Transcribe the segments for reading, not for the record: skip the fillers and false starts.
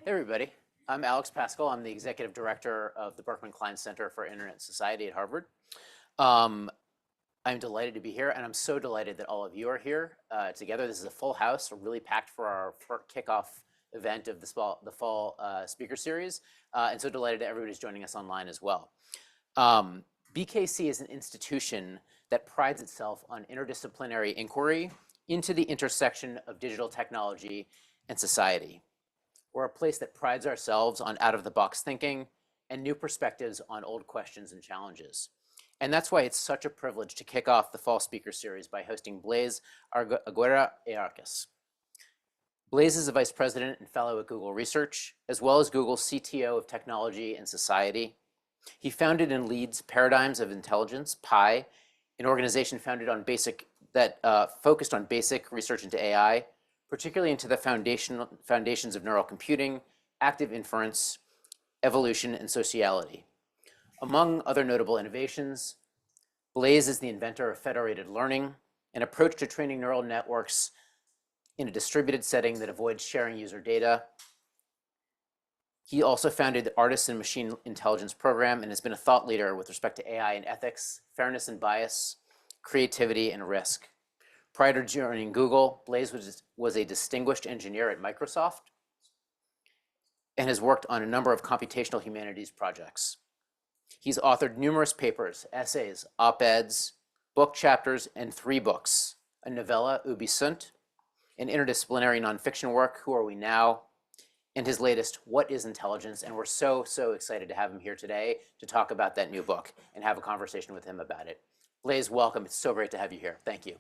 Hey everybody, I'm Alex Pascal. I'm the executive director of the Berkman Klein Center for Internet Society at Harvard. I'm delighted to be here, and I'm so delighted that all of you are here together. This is a full house. We're really packed for our kickoff event of the fall speaker series, and so delighted that everybody's joining us online as well. BKC is an institution that prides itself on interdisciplinary inquiry into the intersection of digital technology and society. We're a place that prides ourselves on out-of-the-box thinking and new perspectives on old questions and challenges. And that's why it's such a privilege to kick off the fall speaker series by hosting Blaise Agüera y Arcas. Blaise is a vice president and fellow at Google Research, as well as Google's CTO of Technology and Society. He founded and leads Paradigms of Intelligence, PI, an organization founded on focused on basic research into AI, particularly into the foundations of neural computing, active inference, evolution, and sociality. Among other notable innovations, Blaise is the inventor of federated learning, an approach to training neural networks in a distributed setting that avoids sharing user data. He also founded the Artists in Machine Intelligence program and has been a thought leader with respect to AI and ethics, fairness and bias, creativity, and risk. Prior to joining Google, Blaise was a distinguished engineer at Microsoft and has worked on a number of computational humanities projects. He's authored numerous papers, essays, op-eds, book chapters, and 3 books, a novella, Ubi Sunt, an interdisciplinary nonfiction work, Who Are We Now?, and his latest, What is Intelligence? And we're so excited to have him here today to talk about that new book and have a conversation with him about it. Blaise, welcome. It's so great to have you here. Thank you.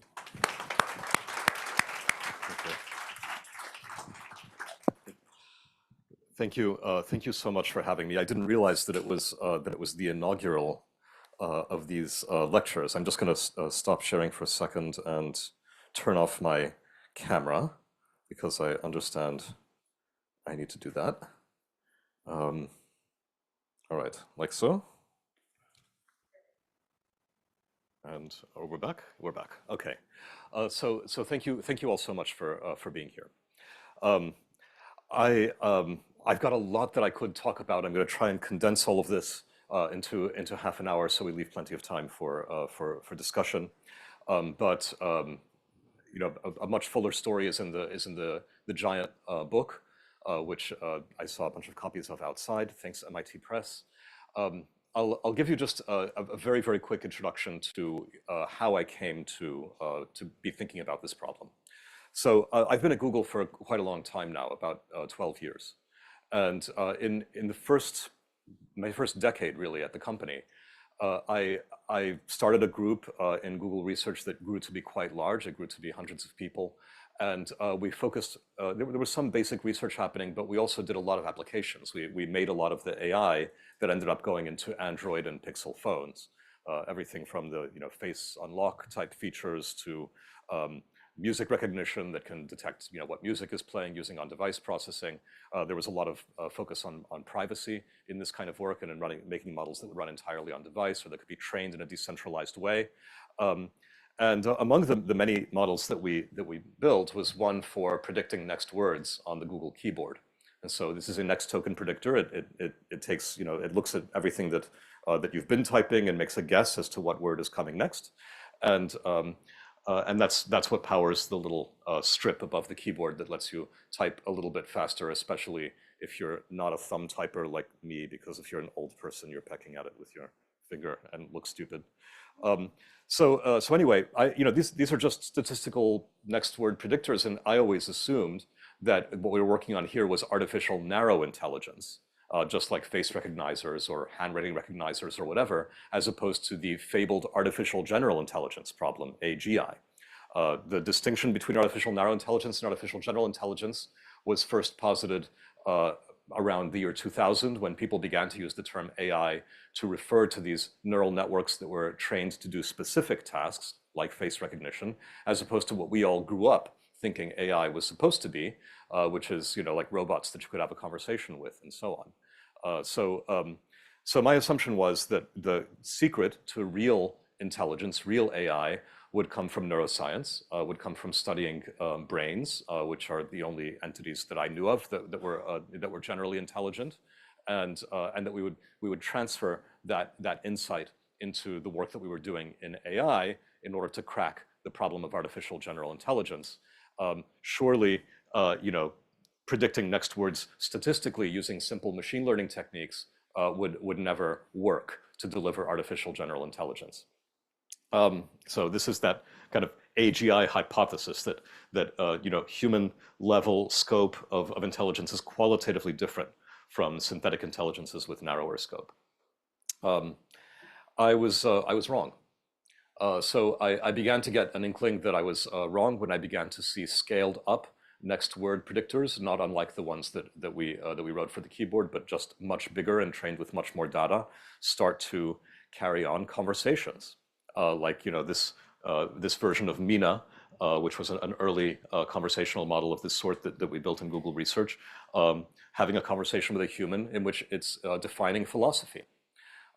Thank you. Thank you so much for having me. I didn't realize that it was the inaugural of these lectures. I'm just going to stop sharing for a second and turn off my camera because I understand I need to do that. All right, like so. And we're back. We're back. Okay. So thank you all so much for being here. I've got a lot that I could talk about. I'm going to try and condense all of this into half an hour, so we leave plenty of time for discussion. But you know, a much fuller story is in the giant book, which I saw a bunch of copies of outside. Thanks, MIT Press. I'll give you just a very quick introduction to how I came to be thinking about this problem. So I've been at Google for quite a long time now, about 12 years. And in my first decade really at the company, I started a group in Google Research that grew to be quite large. It grew to be hundreds of people. And we focused, there was some basic research happening, but we also did a lot of applications. We made a lot of the AI that ended up going into Android and Pixel phones. Everything from the face unlock type features to music recognition that can detect what music is playing using on-device processing. There was a lot of focus on privacy in this kind of work and in making models that would run entirely on device or that could be trained in a decentralized way. And among the many models that we built was one for predicting next words on the Google keyboard. And so this is a next token predictor. It takes it looks at everything that you've been typing and makes a guess as to what word is coming next. And that's what powers the little strip above the keyboard that lets you type a little bit faster, especially if you're not a thumb typer like me, because if you're an old person, you're pecking at it with your finger and look stupid. So anyway, these are just statistical next word predictors, and I always assumed that what we were working on here was artificial narrow intelligence, just like face recognizers or handwriting recognizers or whatever, as opposed to the fabled artificial general intelligence problem, AGI. The distinction between artificial narrow intelligence and artificial general intelligence was first posited around the year 2000, when people began to use the term AI to refer to these neural networks that were trained to do specific tasks, like face recognition, as opposed to what we all grew up thinking AI was supposed to be, which is like robots that you could have a conversation with and so on. So my assumption was that the secret to real intelligence, real AI, would come from neuroscience, would come from studying brains, which are the only entities that I knew of that were generally intelligent, and that we would transfer that insight into the work that we were doing in AI in order to crack the problem of artificial general intelligence. Surely, predicting next words statistically using simple machine learning techniques would never work to deliver artificial general intelligence. So this is that kind of AGI hypothesis that human level scope of intelligence is qualitatively different from synthetic intelligences with narrower scope. I was wrong. So I began to get an inkling that I was wrong when I began to see scaled up next word predictors, not unlike the ones that we wrote for the keyboard, but just much bigger and trained with much more data, start to carry on conversations. Like this version of Mina, which was an early conversational model of this sort that we built in Google Research, having a conversation with a human in which it's defining philosophy.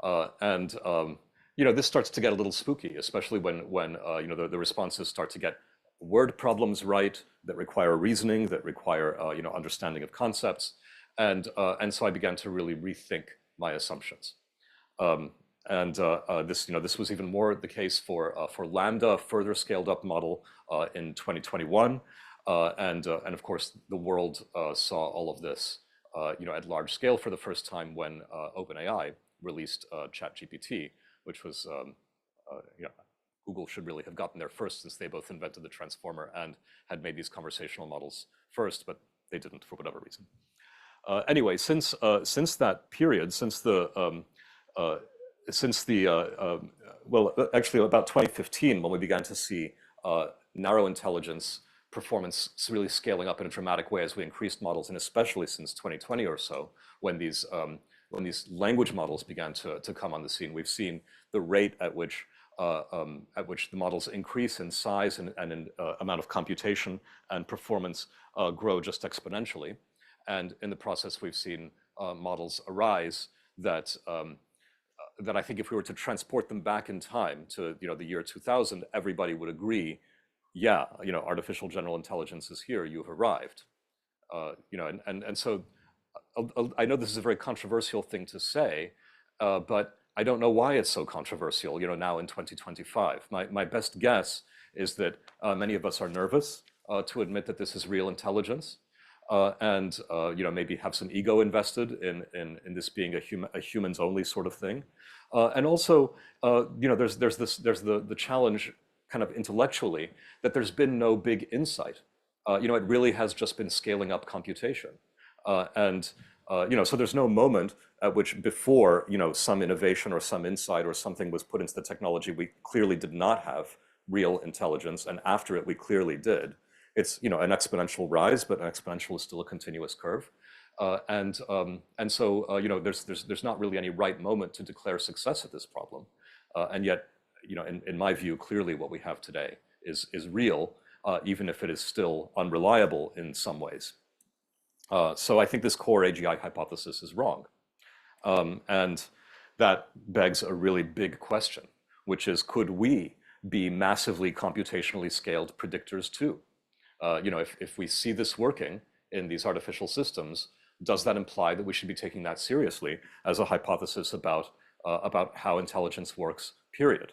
This starts to get a little spooky, especially when the responses start to get word problems right that require reasoning, that require understanding of concepts, and so I began to really rethink my assumptions. This was even more the case for Lambda, a further scaled up model in 2021, and of course the world saw all of this at large scale for the first time when OpenAI released ChatGPT, which was Google should really have gotten there first, since they both invented the transformer and had made these conversational models first, but they didn't for whatever reason. Anyway, since that period, actually about 2015, when we began to see narrow intelligence performance really scaling up in a dramatic way as we increased models, and especially since 2020 or so, when these language models began to come on the scene, we've seen the rate at which the models increase in size and in amount of computation and performance grow just exponentially. And in the process, we've seen models arise that I think if we were to transport them back in time to the year 2000, everybody would agree, yeah, artificial general intelligence is here, you've arrived. So I know this is a very controversial thing to say, but I don't know why it's so controversial, now in 2025. My best guess is that many of us are nervous to admit that this is real intelligence, and maybe have some ego invested in this being a humans only sort of thing. And also, there's the challenge kind of intellectually that there's been no big insight. It really has just been scaling up computation. So there's no moment at which before, some innovation or some insight or something was put into the technology, we clearly did not have real intelligence, and after it, we clearly did. It's, an exponential rise, but an exponential is still a continuous curve. So, there's not really any right moment to declare success at this problem. And yet, in my view, clearly what we have today is real, even if it is still unreliable in some ways. So I think this core AGI hypothesis is wrong. And that begs a really big question, which is, could we be massively computationally scaled predictors too? If we see this working in these artificial systems, does that imply that we should be taking that seriously as a hypothesis about how intelligence works, period?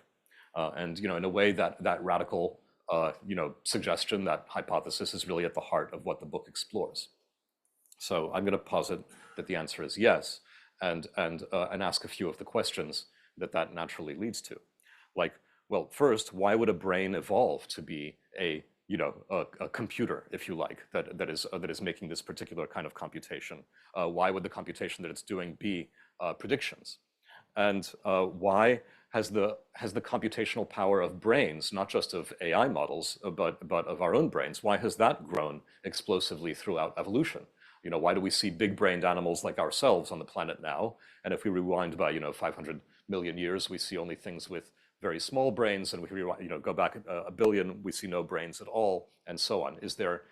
And in a way, that radical suggestion, that hypothesis, is really at the heart of what the book explores. So I'm going to posit that the answer is yes, and ask a few of the questions that naturally leads to. Like, well, first, why would a brain evolve to be a computer, if you like, that is making this particular kind of computation? Why would the computation that it's doing be predictions? And why has the computational power of brains, not just of AI models, but of our own brains, why has that grown explosively throughout evolution? Why do we see big-brained animals like ourselves on the planet now? And if we rewind by 500 million years, we see only things with very small brains, and we go back a billion, we see no brains at all, and so on. Is there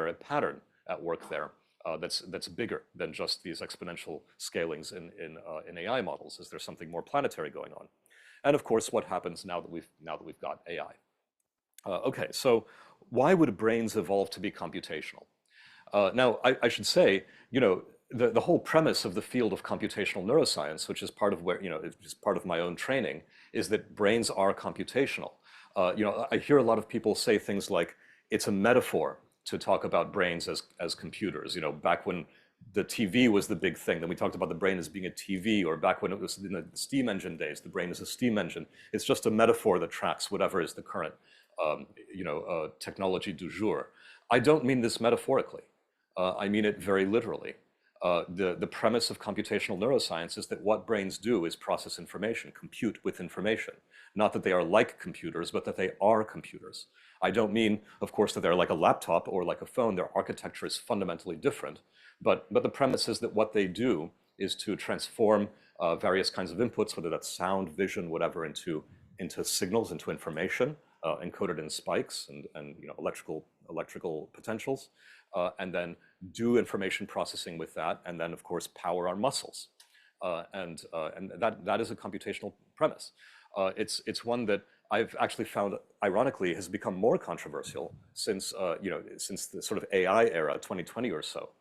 a pattern at work there that's bigger than just these exponential scalings in AI models? Is there something more planetary going on? And of course, what happens now that we've got AI? Okay, so why would brains evolve to be computational? Now, I should say, the whole premise of the field of computational neuroscience, which is part of where, is part of my own training, is that brains are computational. I hear a lot of people say things like, it's a metaphor to talk about brains as computers. Back when the TV was the big thing, then we talked about the brain as being a TV, or back when it was in the steam engine days, the brain is a steam engine. It's just a metaphor that tracks whatever is the current, technology du jour. I don't mean this metaphorically. I mean it very literally. The premise of computational neuroscience is that what brains do is process information, compute with information. Not that they are like computers, but that they are computers. I don't mean, of course, that they're like a laptop or like a phone. Their architecture is fundamentally different. But the premise is that what they do is to transform various kinds of inputs, whether that's sound, vision, whatever, into signals, into information, encoded in spikes and electrical potentials, and then do information processing with that, and then of course power our muscles, and that is a computational premise. It's one that I've actually found, ironically, has become more controversial since since the sort of AI era, 2020 or so,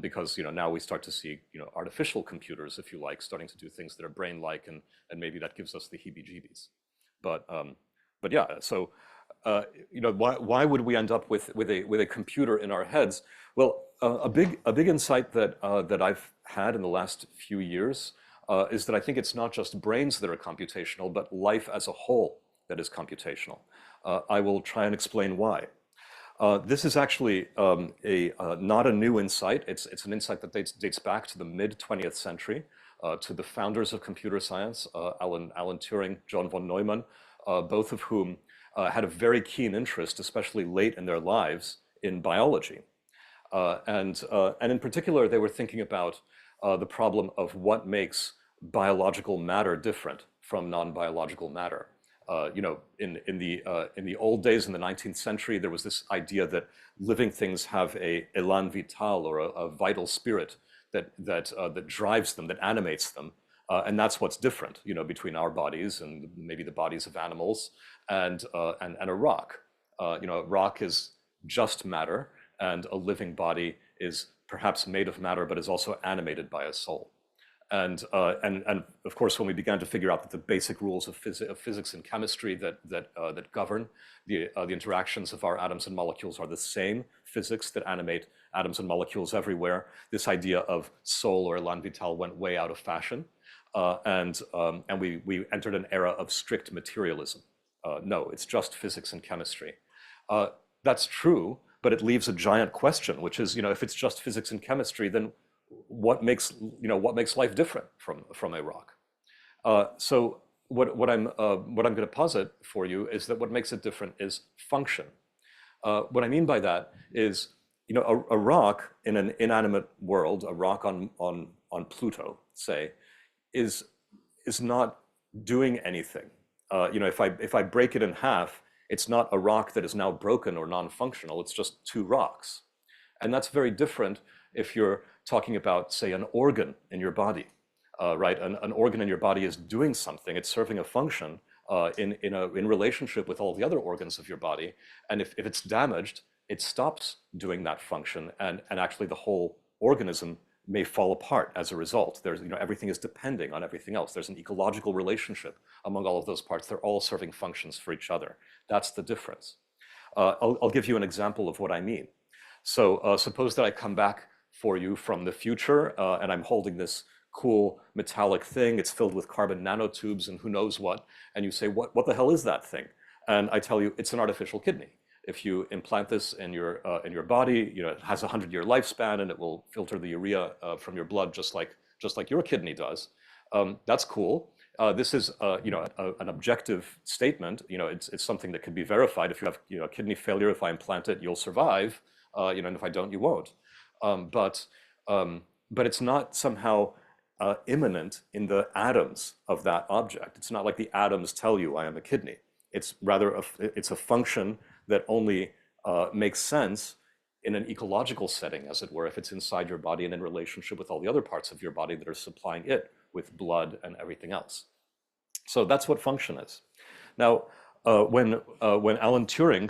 because now we start to see artificial computers, if you like, starting to do things that are brain-like, and maybe that gives us the heebie-jeebies. But yeah, so why would we end up with a computer in our heads? Well, a big insight that I've had in the last few years is that I think it's not just brains that are computational, but life as a whole that is computational. I will try and explain why. This is actually not a new insight. It's an insight that dates back to the mid-20th century, to the founders of computer science, Alan Turing, John von Neumann, both of whom had a very keen interest, especially late in their lives, in biology. And in particular, they were thinking about the problem of what makes biological matter different from non-biological matter. In the old days, in the 19th century, there was this idea that living things have a élan vital, or a vital spirit that drives them, that animates them. And that's what's different, between our bodies and maybe the bodies of animals and a rock. A rock is just matter, and a living body is perhaps made of matter, but is also animated by a soul. And of course, when we began to figure out that the basic rules of physics and chemistry that govern the interactions of our atoms and molecules are the same physics that animate atoms and molecules everywhere, this idea of soul or élan vital went way out of fashion. And we entered an era of strict materialism. No, it's just physics and chemistry. That's true, but it leaves a giant question, which is, if it's just physics and chemistry, then what makes life different from a rock? So what I'm going to posit for you is that what makes it different is function. What I mean by that is, a rock in an inanimate world, a rock on Pluto, say, is not doing anything. If I break it in half, it's not a rock that is now broken or non-functional. It's just two rocks, and that's very different if you're talking about, say, an organ in your body, right? An organ in your body is doing something. It's serving a function in relationship with all the other organs of your body, and if it's damaged, it stops doing that function, and actually the whole organism may fall apart as a result. There's, everything is depending on everything else. There's an ecological relationship among all of those parts. They're all serving functions for each other. That's the difference. I'll give you an example of what I mean. So suppose that I come back for you from the future, and I'm holding this cool metallic thing. It's filled with carbon nanotubes and who knows what. And you say, what the hell is that thing? And I tell you, it's an artificial kidney. If you implant this in your body, it has a 100-year lifespan, and it will filter the urea from your blood just like your kidney does. That's cool. This is an objective statement. It's something that can be verified. If you have kidney failure, if I implant it, you'll survive. And if I don't, you won't. But it's not somehow immanent in the atoms of that object. It's not like the atoms tell you I am a kidney. It's rather it's a function that only makes sense in an ecological setting, as it were, if it's inside your body and in relationship with all the other parts of your body that are supplying it with blood and everything else. So that's what function is. Now, when Alan Turing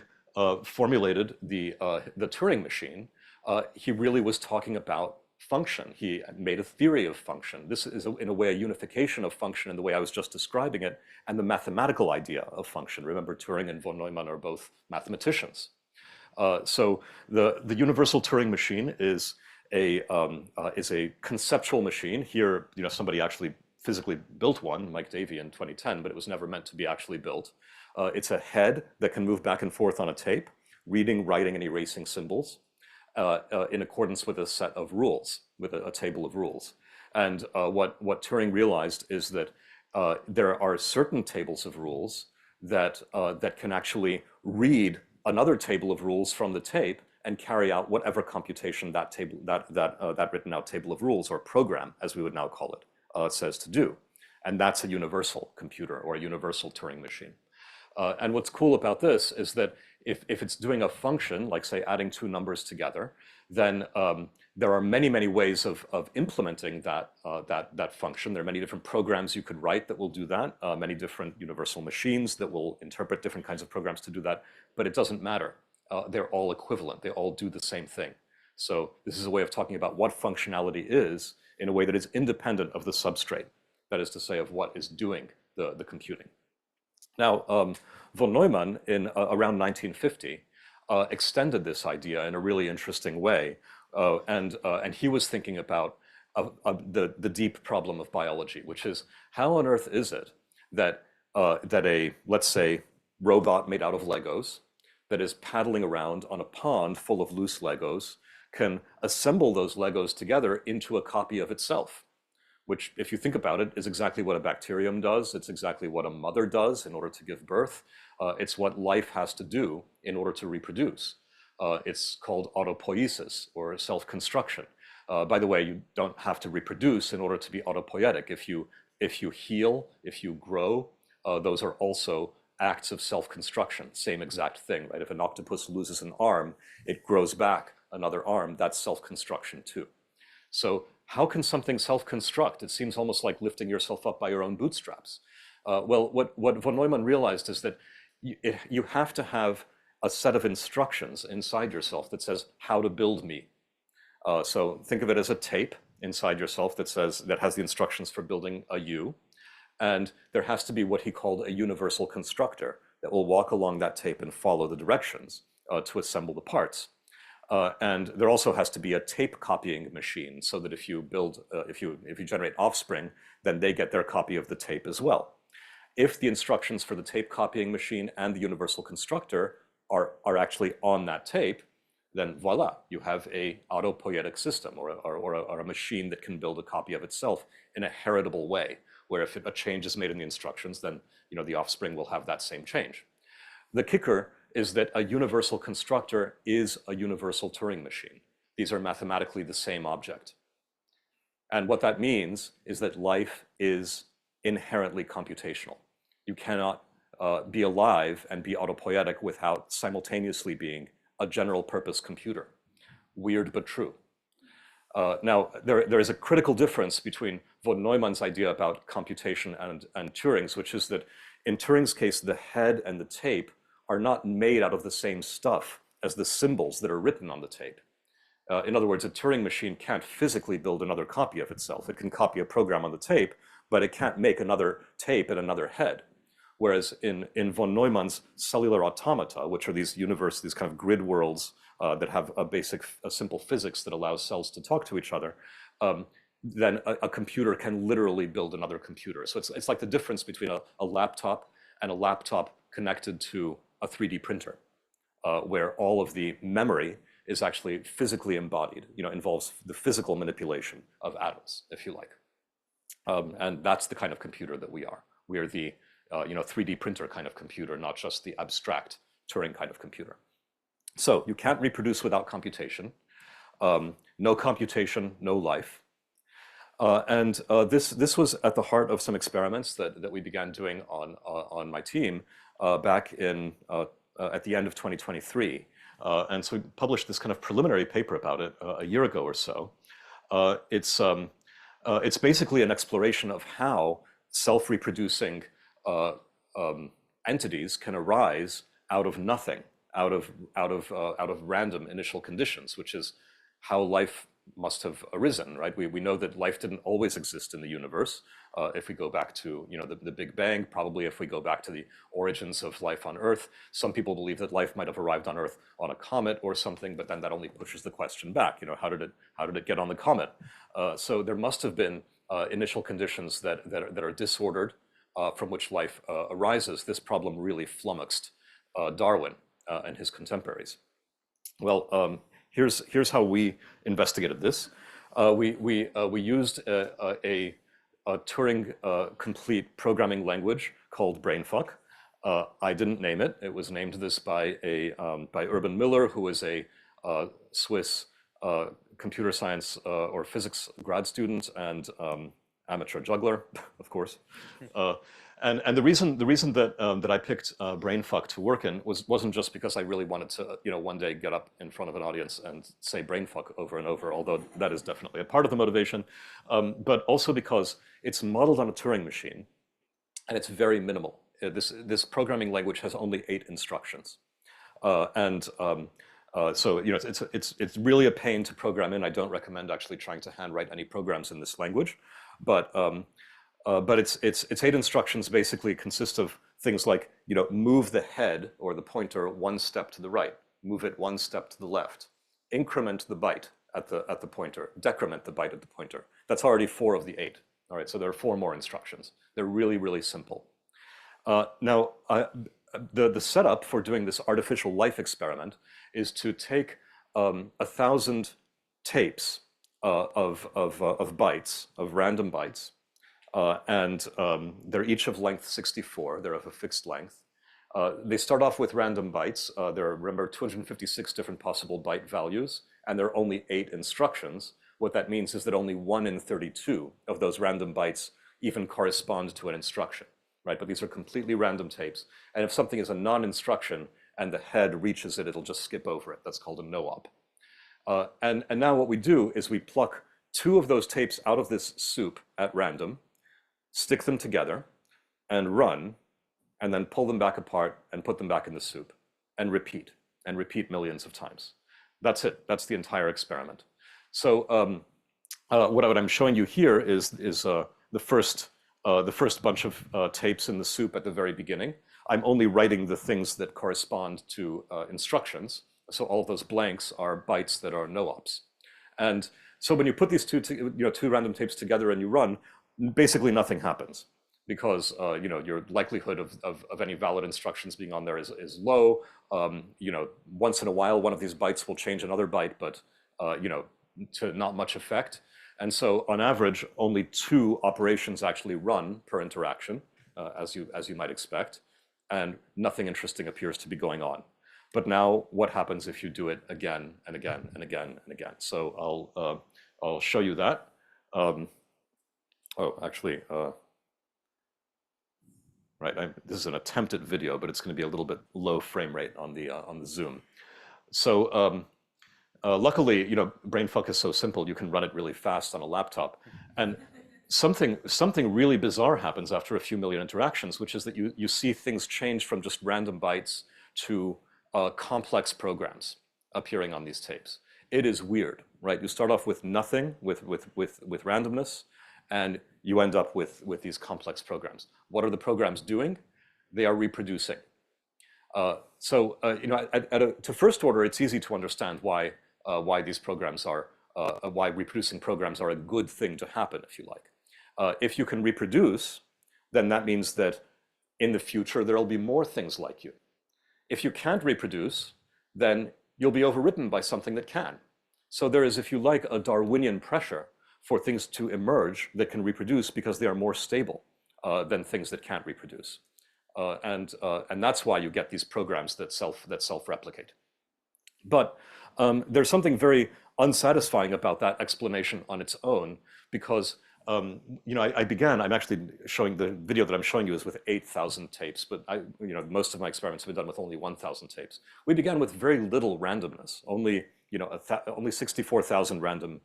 formulated the Turing machine, he really was talking about function. He made a theory of function. This is, in a way, a unification of function in the way I was just describing it, and the mathematical idea of function. Remember, Turing and von Neumann are both mathematicians. So the universal Turing machine is a conceptual machine. Here, somebody actually physically built one, Mike Davey, in 2010, but it was never meant to be actually built. It's a head that can move back and forth on a tape, reading, writing, and erasing symbols in accordance with a set of rules, with a table of rules. And what Turing realized is that there are certain tables of rules that can actually read another table of rules from the tape and carry out whatever computation that written out table of rules, or program, as we would now call it, says to do. And that's a universal computer, or a universal Turing machine. And what's cool about this is that if it's doing a function, like say adding two numbers together, then there are many, many ways of implementing that function. There are many different programs you could write that will do that, many different universal machines that will interpret different kinds of programs to do that, but it doesn't matter. They're all equivalent. They all do the same thing. So this is a way of talking about what functionality is in a way that is independent of the substrate, that is to say, of what is doing the computing. Now, von Neumann, in around 1950, extended this idea in a really interesting way, and he was thinking about the deep problem of biology, which is, how on earth is it that a, let's say, robot made out of Legos that is paddling around on a pond full of loose Legos can assemble those Legos together into a copy of itself? Which, if you think about it, is exactly what a bacterium does. It's exactly what a mother does in order to give birth. It's what life has to do in order to reproduce. It's called autopoiesis, or self-construction. By the way, you don't have to reproduce in order to be autopoietic. If you heal, if you grow, those are also acts of self-construction. Same exact thing, right? If an octopus loses an arm, it grows back another arm. That's self-construction too. So how can something self-construct? It seems almost like lifting yourself up by your own bootstraps. Well, what von Neumann realized is that you have to have a set of instructions inside yourself that says how to build me. So think of it as a tape inside yourself that has the instructions for building a you. And there has to be what he called a universal constructor that will walk along that tape and follow the directions to assemble the parts. And there also has to be a tape copying machine, so that if you generate offspring, then they get their copy of the tape as well. If the instructions for the tape copying machine and the universal constructor are actually on that tape, then voila, you have a autopoietic system, or a machine that can build a copy of itself in a heritable way, where if a change is made in the instructions, then the offspring will have that same change. The kicker is that a universal constructor is a universal Turing machine. These are mathematically the same object. And what that means is that life is inherently computational. You cannot be alive and be autopoietic without simultaneously being a general purpose computer. Weird, but true. Now, there is a critical difference between von Neumann's idea about computation and Turing's, which is that in Turing's case, the head and the tape are not made out of the same stuff as the symbols that are written on the tape. In other words, a Turing machine can't physically build another copy of itself. It can copy a program on the tape, but it can't make another tape and another head. Whereas in von Neumann's cellular automata, which are these kind of grid worlds that have a simple physics that allows cells to talk to each other, then a computer can literally build another computer. So it's like the difference between a laptop and a laptop connected to a 3D printer, where all of the memory is actually physically embodied, involves the physical manipulation of atoms, if you like. And that's the kind of computer that we are. We are the 3D printer kind of computer, not just the abstract Turing kind of computer. So you can't reproduce without computation. No computation, no life. And this was at the heart of some experiments that we began doing on my team back at the end of 2023. And so we published this kind of preliminary paper about it a year ago or so. It's basically an exploration of how self-reproducing entities can arise out of nothing, out of random initial conditions, which is how life must have arisen, right? We know that life didn't always exist in the universe. If we go back to the Big Bang, probably if we go back to the origins of life on Earth, some people believe that life might have arrived on Earth on a comet or something, but then that only pushes the question back. How did it get on the comet? So there must have been initial conditions that are disordered, from which life arises. This problem really flummoxed Darwin and his contemporaries. Well, here's how we investigated this. We used a Turing complete programming language called Brainfuck. I didn't name it. It was named this by Urban Miller, who is a Swiss computer science or physics grad student and amateur juggler, of course. And the reason that I picked Brainfuck to work in wasn't just because I really wanted to one day get up in front of an audience and say Brainfuck over and over, although that is definitely a part of the motivation, but also because it's modeled on a Turing machine, and it's very minimal. This programming language has only 8 instructions, so it's really a pain to program in. I don't recommend actually trying to handwrite any programs in this language, but its 8 instructions basically consist of things like move the head or the pointer 1 step to the right, move it 1 step to the left, increment the byte at the pointer, decrement the byte at the pointer. That's already 4 of the 8. All right, so there are 4 more instructions. They're really, really simple. Now, the setup for doing this artificial life experiment is to take 1,000 tapes of bytes, of random bytes, and they're each of length 64. They're of a fixed length. They start off with random bytes. There are, remember, 256 different possible byte values, and there are only 8 instructions. What that means is that only 1 in 32 of those random bytes even correspond to an instruction, right? But these are completely random tapes. And if something is a non-instruction and the head reaches it, it'll just skip over it. That's called a no-op. And now what we do is we pluck 2 of those tapes out of this soup at random, stick them together, and run, and then pull them back apart and put them back in the soup, and repeat millions of times. That's it. That's the entire experiment. So what I'm showing you here is the first bunch of tapes in the soup at the very beginning. I'm only writing the things that correspond to instructions. So all of those blanks are bytes that are no-ops. And so when you put these two random tapes together and you run, basically nothing happens, because your likelihood of any valid instructions being on there is low. Once in a while, one of these bytes will change another byte, but to not much effect. And so on average, only 2 operations actually run per interaction, as you might expect, and nothing interesting appears to be going on. But now what happens if you do it again and again and again and again? So I'll show you that. Right, this is an attempted video, but it's going to be a little bit low frame rate on the Zoom. So luckily, Brainfuck is so simple, you can run it really fast on a laptop. And something really bizarre happens after a few million interactions, which is that you see things change from just random bytes to complex programs appearing on these tapes. It is weird, right? You start off with nothing, with randomness, and you end up with these complex programs. What are the programs doing? They are reproducing. To first order, it's easy to understand why these programs are, why reproducing programs are a good thing to happen, if you like. If you can reproduce, then that means that in the future, there'll be more things like you. If you can't reproduce, then you'll be overwritten by something that can. So there is, if you like, a Darwinian pressure for things to emerge that can reproduce because they are more stable than things that can't reproduce. And that's why you get these programs that self-replicate. But there's something very unsatisfying about that explanation on its own, because I'm actually showing, the video that I'm showing you is with 8,000 tapes, but most of my experiments have been done with only 1,000 tapes. We began with very little randomness, only 64,000 random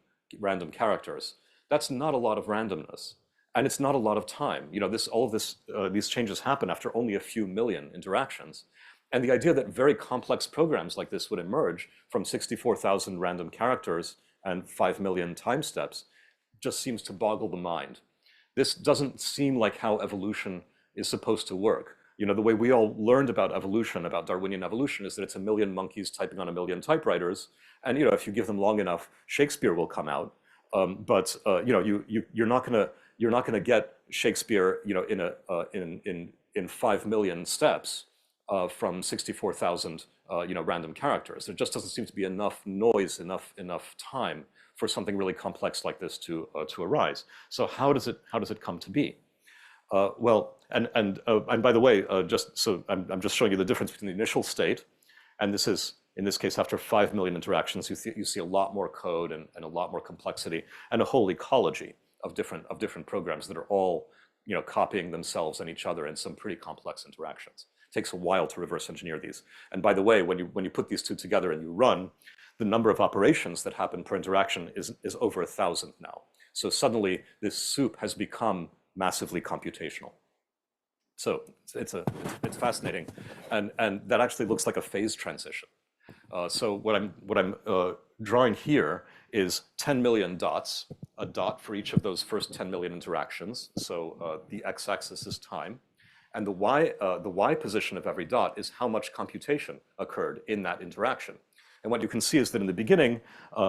characters. That's not a lot of randomness. And it's not a lot of time. You know, all of this, these changes happen after only a few million interactions. And the idea that very complex programs like this would emerge from 64,000 random characters and 5 million time steps just seems to boggle the mind. This doesn't seem like how evolution is supposed to work. You know, the way we all learned about evolution, about Darwinian evolution, is that it's a million monkeys typing on a million typewriters. And, you know, if you give them long enough, Shakespeare will come out. You know, you're not gonna get Shakespeare, you know, in 5 million steps from 64,000 you know, random characters. There just doesn't seem to be enough noise, enough time for something really complex like this to arise. So how does it come to be? Well, and by the way, just so I'm just showing you the difference between the initial state, and this is, in this case, after 5 million interactions, you see a lot more code and a lot more complexity and a whole ecology of different programs that are all, you know, copying themselves and each other in some pretty complex interactions. It takes a while to reverse engineer these. And by the way, when you put these two together and you run, the number of operations that happen per interaction is over 1,000 now. So suddenly this soup has become massively computational. So it's fascinating, and that actually looks like a phase transition. So what I'm drawing here is 10 million dots, a dot for each of those first 10 million interactions. So the x-axis is time, and the y position of every dot is how much computation occurred in that interaction. And what you can see is that in the beginning,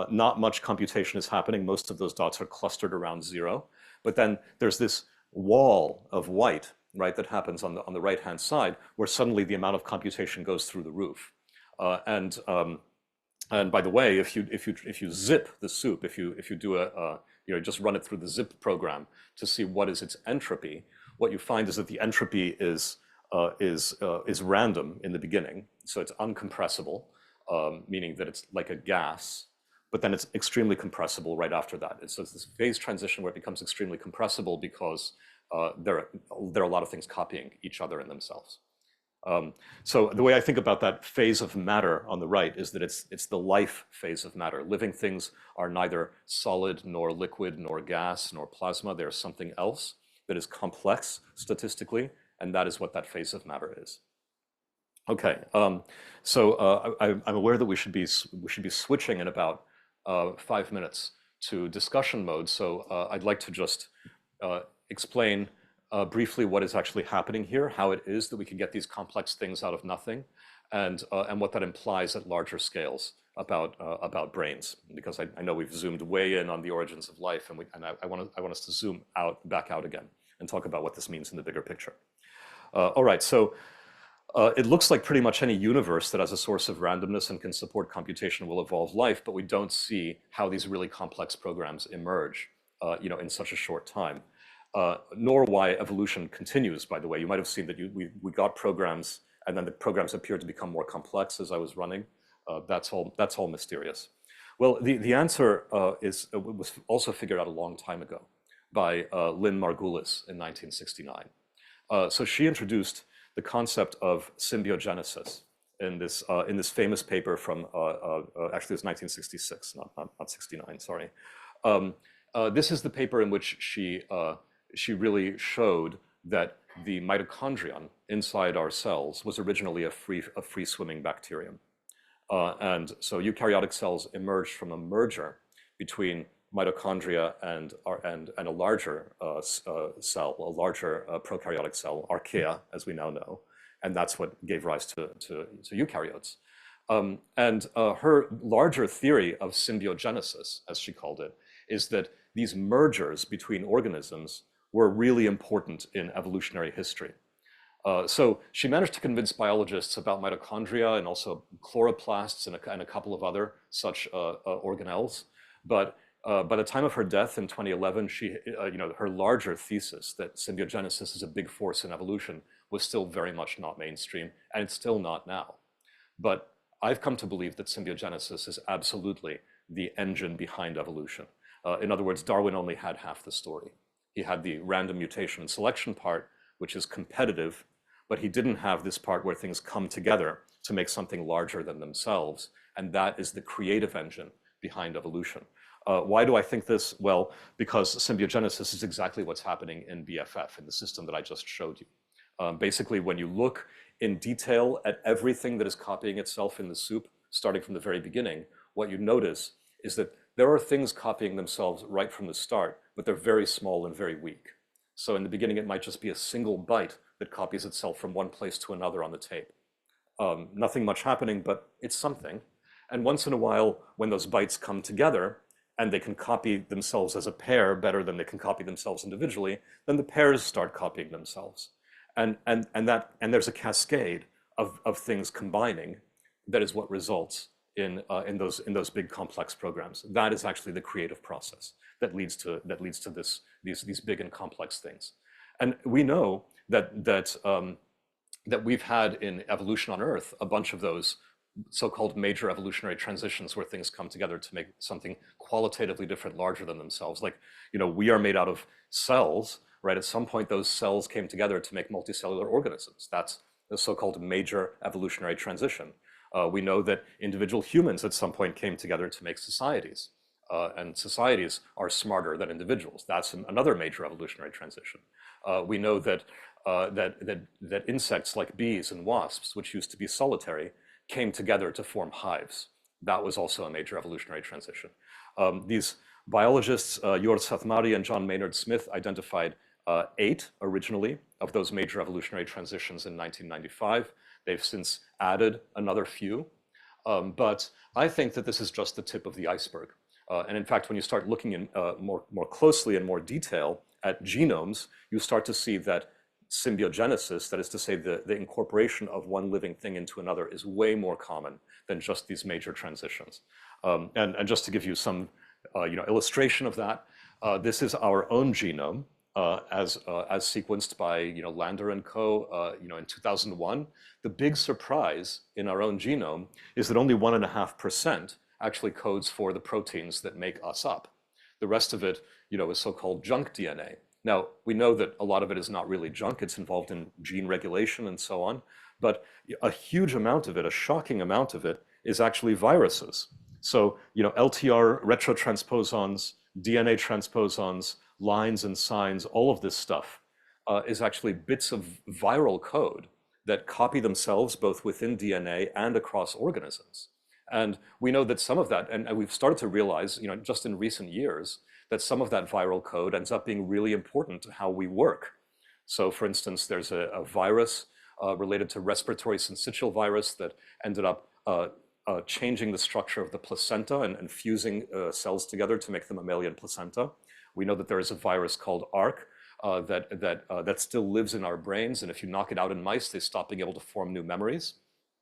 not much computation is happening. Most of those dots are clustered around 0. But then there's this wall of white, right, that happens on the right-hand side, where suddenly the amount of computation goes through the roof. And by the way, if you zip the soup, if you do you know, just run it through the zip program to see what is its entropy, what you find is that the entropy is random in the beginning, so it's uncompressible, meaning that it's like a gas, but then it's extremely compressible right after that. So it's this phase transition where it becomes extremely compressible because there are a lot of things copying each other in themselves. So the way I think about that phase of matter on the right is that it's the life phase of matter. Living things are neither solid nor liquid nor gas nor plasma. They're something else that is complex statistically, and that is what that phase of matter is. Okay, so I'm aware that we should be switching in about 5 minutes to discussion mode. So I'd like to just explain briefly what is actually happening here, how it is that we can get these complex things out of nothing, and what that implies at larger scales about brains. Because I know we've zoomed way in on the origins of life, and I want us to zoom back out again and talk about what this means in the bigger picture. All right, so it looks like pretty much any universe that has a source of randomness and can support computation will evolve life, but we don't see how these really complex programs emerge, you know, in such a short time. Nor why evolution continues, by the way. You might have seen that we got programs, and then the programs appeared to become more complex as I was running. That's all mysterious. Well, the answer was also figured out a long time ago by Lynn Margulis in 1969. So she introduced the concept of symbiogenesis in this famous paper from actually it was 1966, not 69. Sorry. This is the paper in which she really showed that the mitochondrion inside our cells was originally a free swimming bacterium, and so eukaryotic cells emerged from a merger between mitochondria and a larger cell, a larger prokaryotic cell, archaea, as we now know, and that's what gave rise to eukaryotes. And her larger theory of symbiogenesis, as she called it, is that these mergers between organisms were really important in evolutionary history. So she managed to convince biologists about mitochondria and also chloroplasts and a couple of other such organelles. But by the time of her death in 2011, you know, her larger thesis that symbiogenesis is a big force in evolution was still very much not mainstream, and it's still not now. But I've come to believe that symbiogenesis is absolutely the engine behind evolution. In other words, Darwin only had half the story. He had the random mutation and selection part, which is competitive, but he didn't have this part where things come together to make something larger than themselves, and that is the creative engine behind evolution. Why do I think this? Well, because symbiogenesis is exactly what's happening in BFF, in the system that I just showed you. Basically, when you look in detail at everything that is copying itself in the soup, starting from the very beginning, what you notice is that there are things copying themselves right from the start, but they're very small and very weak. So in the beginning, it might just be a single byte that copies itself from one place to another on the tape. Nothing much happening, but it's something. And once in a while, when those bytes come together and they can copy themselves as a pair better than they can copy themselves individually, then the pairs start copying themselves. And there's a cascade of things combining that is what results in those big complex programs. That is actually the creative process that leads to these big and complex things. And we know that we've had in evolution on Earth a bunch of those so-called major evolutionary transitions where things come together to make something qualitatively different, larger than themselves. Like, we are made out of cells, right? At some point, those cells came together to make multicellular organisms. That's the so-called major evolutionary transition. We know that individual humans at some point came together to make societies. And societies are smarter than individuals. That's another major evolutionary transition. We know that insects like bees and wasps, which used to be solitary, came together to form hives. That was also a major evolutionary transition. These biologists, Yor Sathmari and John Maynard Smith, identified 8 originally of those major evolutionary transitions in 1995. They've since added another few. But I think that this is just the tip of the iceberg. And in fact, when you start looking in more closely and more detail at genomes, you start to see that symbiogenesis, that is to say the incorporation of one living thing into another, is way more common than just these major transitions. And just to give you some illustration of that, this is our own genome as sequenced by Lander and co. In 2001. The big surprise in our own genome is that only 1.5% actually codes for the proteins that make us up. The rest of it, is so-called junk DNA. Now, we know that a lot of it is not really junk. It's involved in gene regulation and so on. But a huge amount of it, a shocking amount of it, is actually viruses. So, LTR retrotransposons, DNA transposons, lines and signs, all of this stuff is actually bits of viral code that copy themselves both within DNA and across organisms. And we know that some of that, and we've started to realize, just in recent years, that some of that viral code ends up being really important to how we work. So for instance, there's a virus related to respiratory syncytial virus that ended up changing the structure of the placenta and fusing cells together to make the mammalian placenta. We know that there is a virus called ARC that still lives in our brains, and if you knock it out in mice, they stop being able to form new memories.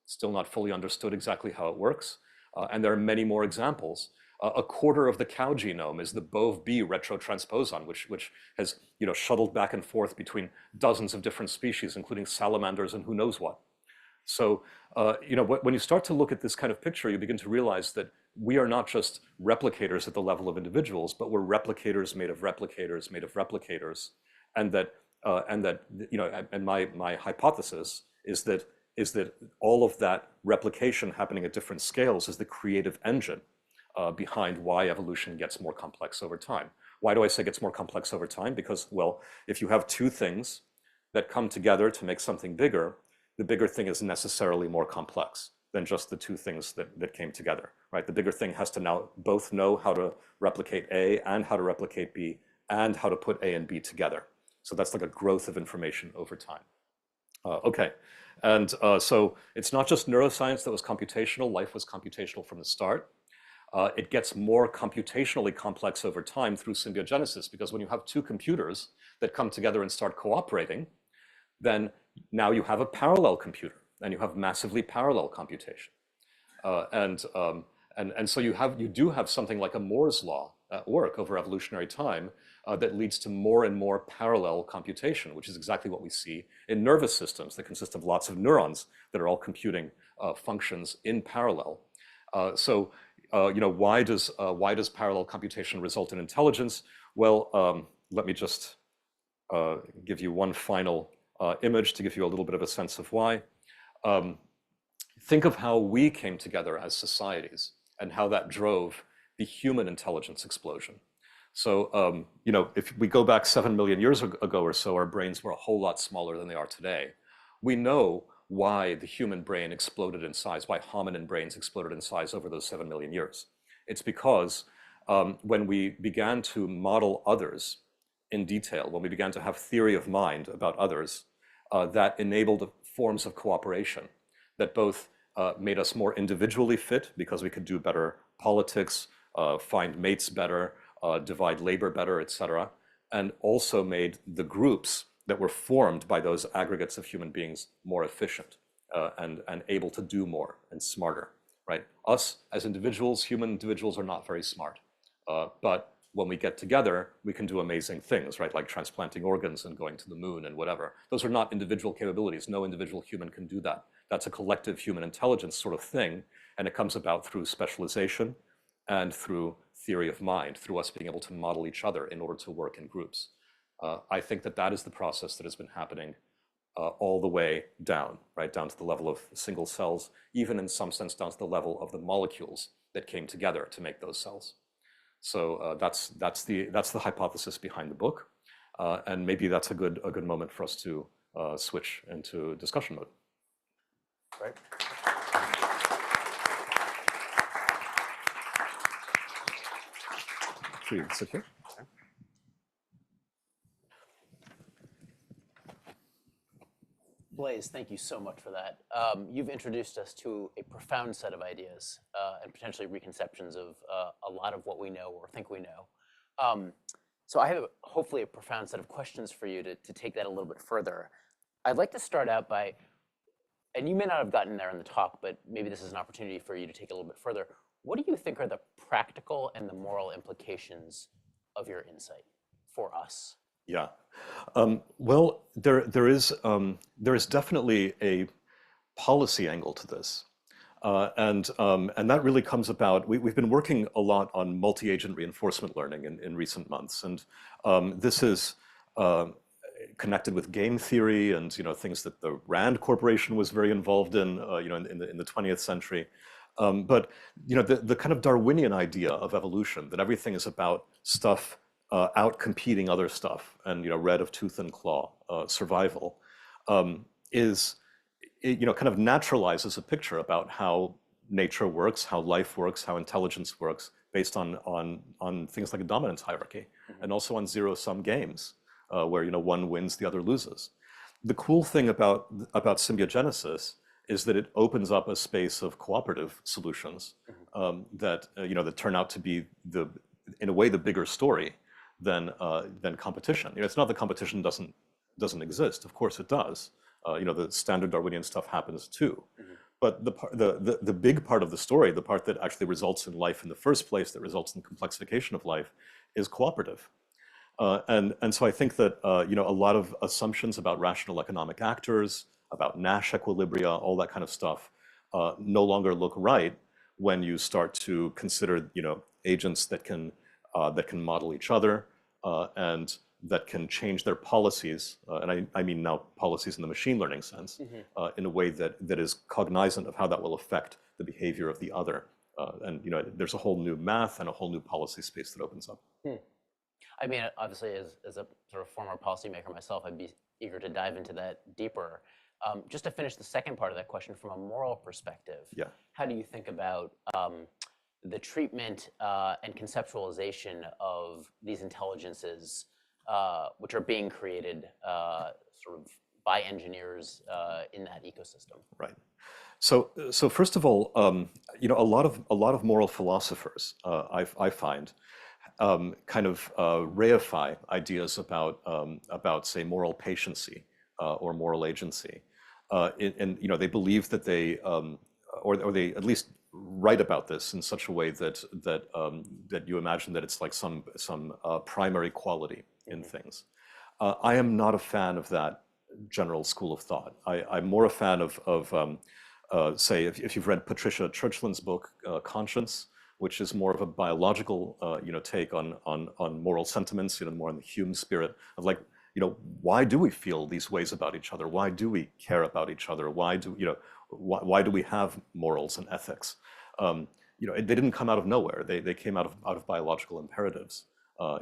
Still not fully understood exactly how it works. And there are many more examples. A quarter of the cow genome is the BOV-B retrotransposon, which has shuttled back and forth between dozens of different species, including salamanders and who knows what. So when you start to look at this kind of picture, you begin to realize that we are not just replicators at the level of individuals, but we're replicators made of replicators made of replicators, and my hypothesis is that all of that replication happening at different scales is the creative engine behind why evolution gets more complex over time. Why do I say it gets more complex over time? Because, well, if you have two things that come together to make something bigger, the bigger thing is necessarily more complex than just the two things that came together, right? The bigger thing has to now both know how to replicate A and how to replicate B and how to put A and B together. So that's like a growth of information over time. Okay, and so it's not just neuroscience that was computational. Life was computational from the start. It gets more computationally complex over time through symbiogenesis, because when you have two computers that come together and start cooperating, then now you have a parallel computer and you have massively parallel computation. And so you do have something like a Moore's law at work over evolutionary time that leads to more and more parallel computation, which is exactly what we see in nervous systems that consist of lots of neurons that are all computing functions in parallel. Why does parallel computation result in intelligence? Well, let me just give you one final image to give you a little bit of a sense of why. Think of how we came together as societies and how that drove the human intelligence explosion. So, you know, if we go back 7 million years ago or so, our brains were a whole lot smaller than they are today. We know why the human brain exploded in size, why hominin brains exploded in size over those 7 million years. It's because when we began to model others in detail, when we began to have theory of mind about others, that enabled forms of cooperation that both made us more individually fit because we could do better politics, find mates better, divide labor better, etc., and also made the groups that were formed by those aggregates of human beings more efficient and able to do more and smarter, right? Us as individuals, human individuals are not very smart, but when we get together, we can do amazing things, right? Like transplanting organs and going to the moon and whatever. Those are not individual capabilities. No individual human can do that. That's a collective human intelligence sort of thing, and it comes about through specialization and through theory of mind, through us being able to model each other in order to work in groups. I think that that is the process that has been happening all the way down, right? Down to the level of single cells, even in some sense down to the level of the molecules that came together to make those cells. So that's the hypothesis behind the book, and maybe that's a good moment for us to switch into discussion mode. Right. Should we sit here? Blaise, thank you so much for that. You've introduced us to a profound set of ideas and potentially reconceptions of a lot of what we know or think we know. So I have hopefully a profound set of questions for you to take that a little bit further. I'd like to start out by, and you may not have gotten there in the talk, but maybe this is an opportunity for you to take it a little bit further. What do you think are the practical and the moral implications of your insight for us? Yeah. Well, there is definitely a policy angle to this, and that really comes about. We've been working a lot on multi-agent reinforcement learning in recent months, and this is connected with game theory and things that the Rand Corporation was very involved in in the 20th century. But the kind of Darwinian idea of evolution, that everything is about stuff out competing other stuff, and red of tooth and claw survival, is kind of naturalizes a picture about how nature works, how life works, how intelligence works, based on things like a dominance hierarchy, and also on zero-sum games, where one wins, the other loses. The cool thing about symbiogenesis is that it opens up a space of cooperative solutions that that turn out to be in a way the bigger story than competition. It's not that competition doesn't exist. Of course it does. The standard Darwinian stuff happens too. But the big part of the story, the part that actually results in life in the first place, that results in complexification of life, is cooperative. And so I think that a lot of assumptions about rational economic actors, about Nash equilibria, all that kind of stuff, no longer look right when you start to consider agents that can model each other, and that can change their policies, and I mean now policies in the machine learning sense, in a way that is cognizant of how that will affect the behavior of the other. And there's a whole new math and a whole new policy space that opens up. I mean, obviously, as a sort of former policymaker myself, I'd be eager to dive into that deeper. Just to finish the second part of that question from a moral perspective, how do you think about the treatment and conceptualization of these intelligences, which are being created sort of by engineers in that ecosystem? Right. So first of all, a lot of moral philosophers, I find, kind of reify ideas about say moral patiency or moral agency, and they believe that they or they at least write about this in such a way that you imagine that it's like some primary quality in things. I am not a fan of that general school of thought. I'm more a fan of say if you've read Patricia Churchland's book Conscience, which is more of a biological take on moral sentiments, more in the Hume spirit of like, why do we feel these ways about each other? Why do we care about each other? Why do we have morals and ethics? they didn't come out of nowhere. They came out of biological imperatives.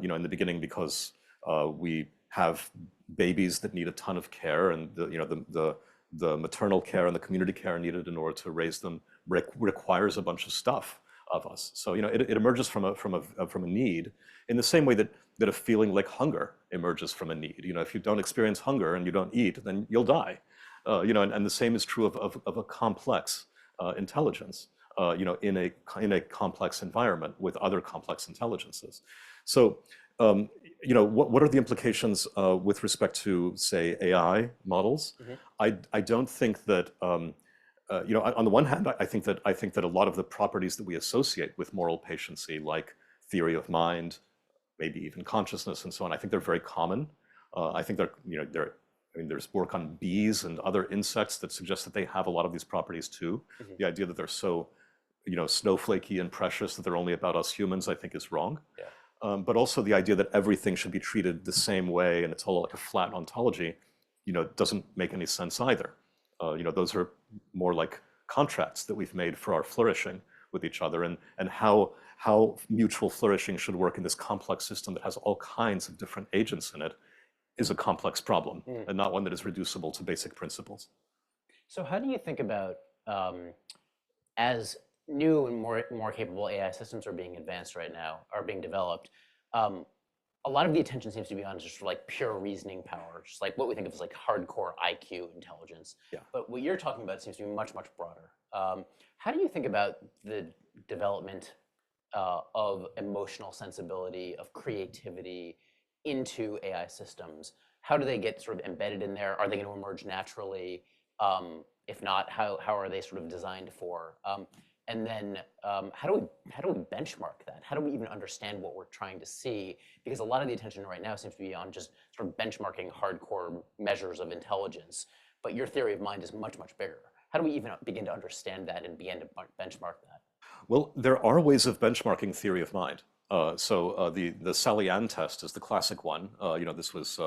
In the beginning, because we have babies that need a ton of care, and the maternal care and the community care needed in order to raise them requires a bunch of stuff of us. So it emerges from a need, in the same way that a feeling like hunger emerges from a need. If you don't experience hunger and you don't eat, then you'll die. And the same is true of a complex intelligence. In a complex environment with other complex intelligences. So, what are the implications with respect to, say, AI models? I don't think that, on the one hand, I think that a lot of the properties that we associate with moral patiency, like theory of mind, maybe even consciousness and so on, I think they're very common. I think there's work on bees and other insects that suggest that they have a lot of these properties too. The idea that they're so snowflakey and precious that they're only about us humans, I think is wrong. But also the idea that everything should be treated the same way and it's all like a flat ontology, doesn't make any sense either. Those are more like contracts that we've made for our flourishing with each other, and how mutual flourishing should work in this complex system that has all kinds of different agents in it is a complex problem, and not one that is reducible to basic principles. So how do you think about, as new and more capable AI systems are being advanced right now, are being developed, a lot of the attention seems to be on just sort of like pure reasoning power, just like what we think of as like hardcore IQ intelligence. But what you're talking about seems to be much, much broader. How do you think about the development of emotional sensibility, of creativity into AI systems? How do they get sort of embedded in there? Are they going to emerge naturally? If not, how are they sort of designed for? And then how do we benchmark that? How do we even understand what we're trying to see? Because a lot of the attention right now seems to be on just sort of benchmarking hardcore measures of intelligence. But your theory of mind is much, much bigger. How do we even begin to understand that and begin to benchmark that? Well, there are ways of benchmarking theory of mind. The Sally-Ann test is the classic one. This was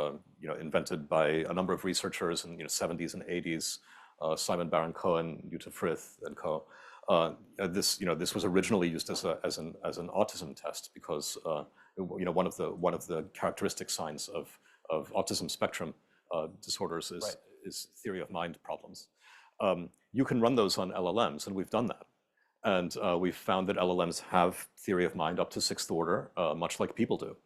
invented by a number of researchers in 70s and 80s. Simon Baron-Cohen, Jutta Frith, and co. This was originally used as an autism test because one of the characteristic signs of autism spectrum disorders is theory of mind problems. You can run those on LLMs, and we've done that. And we've found that LLMs have theory of mind up to sixth order, much like people do.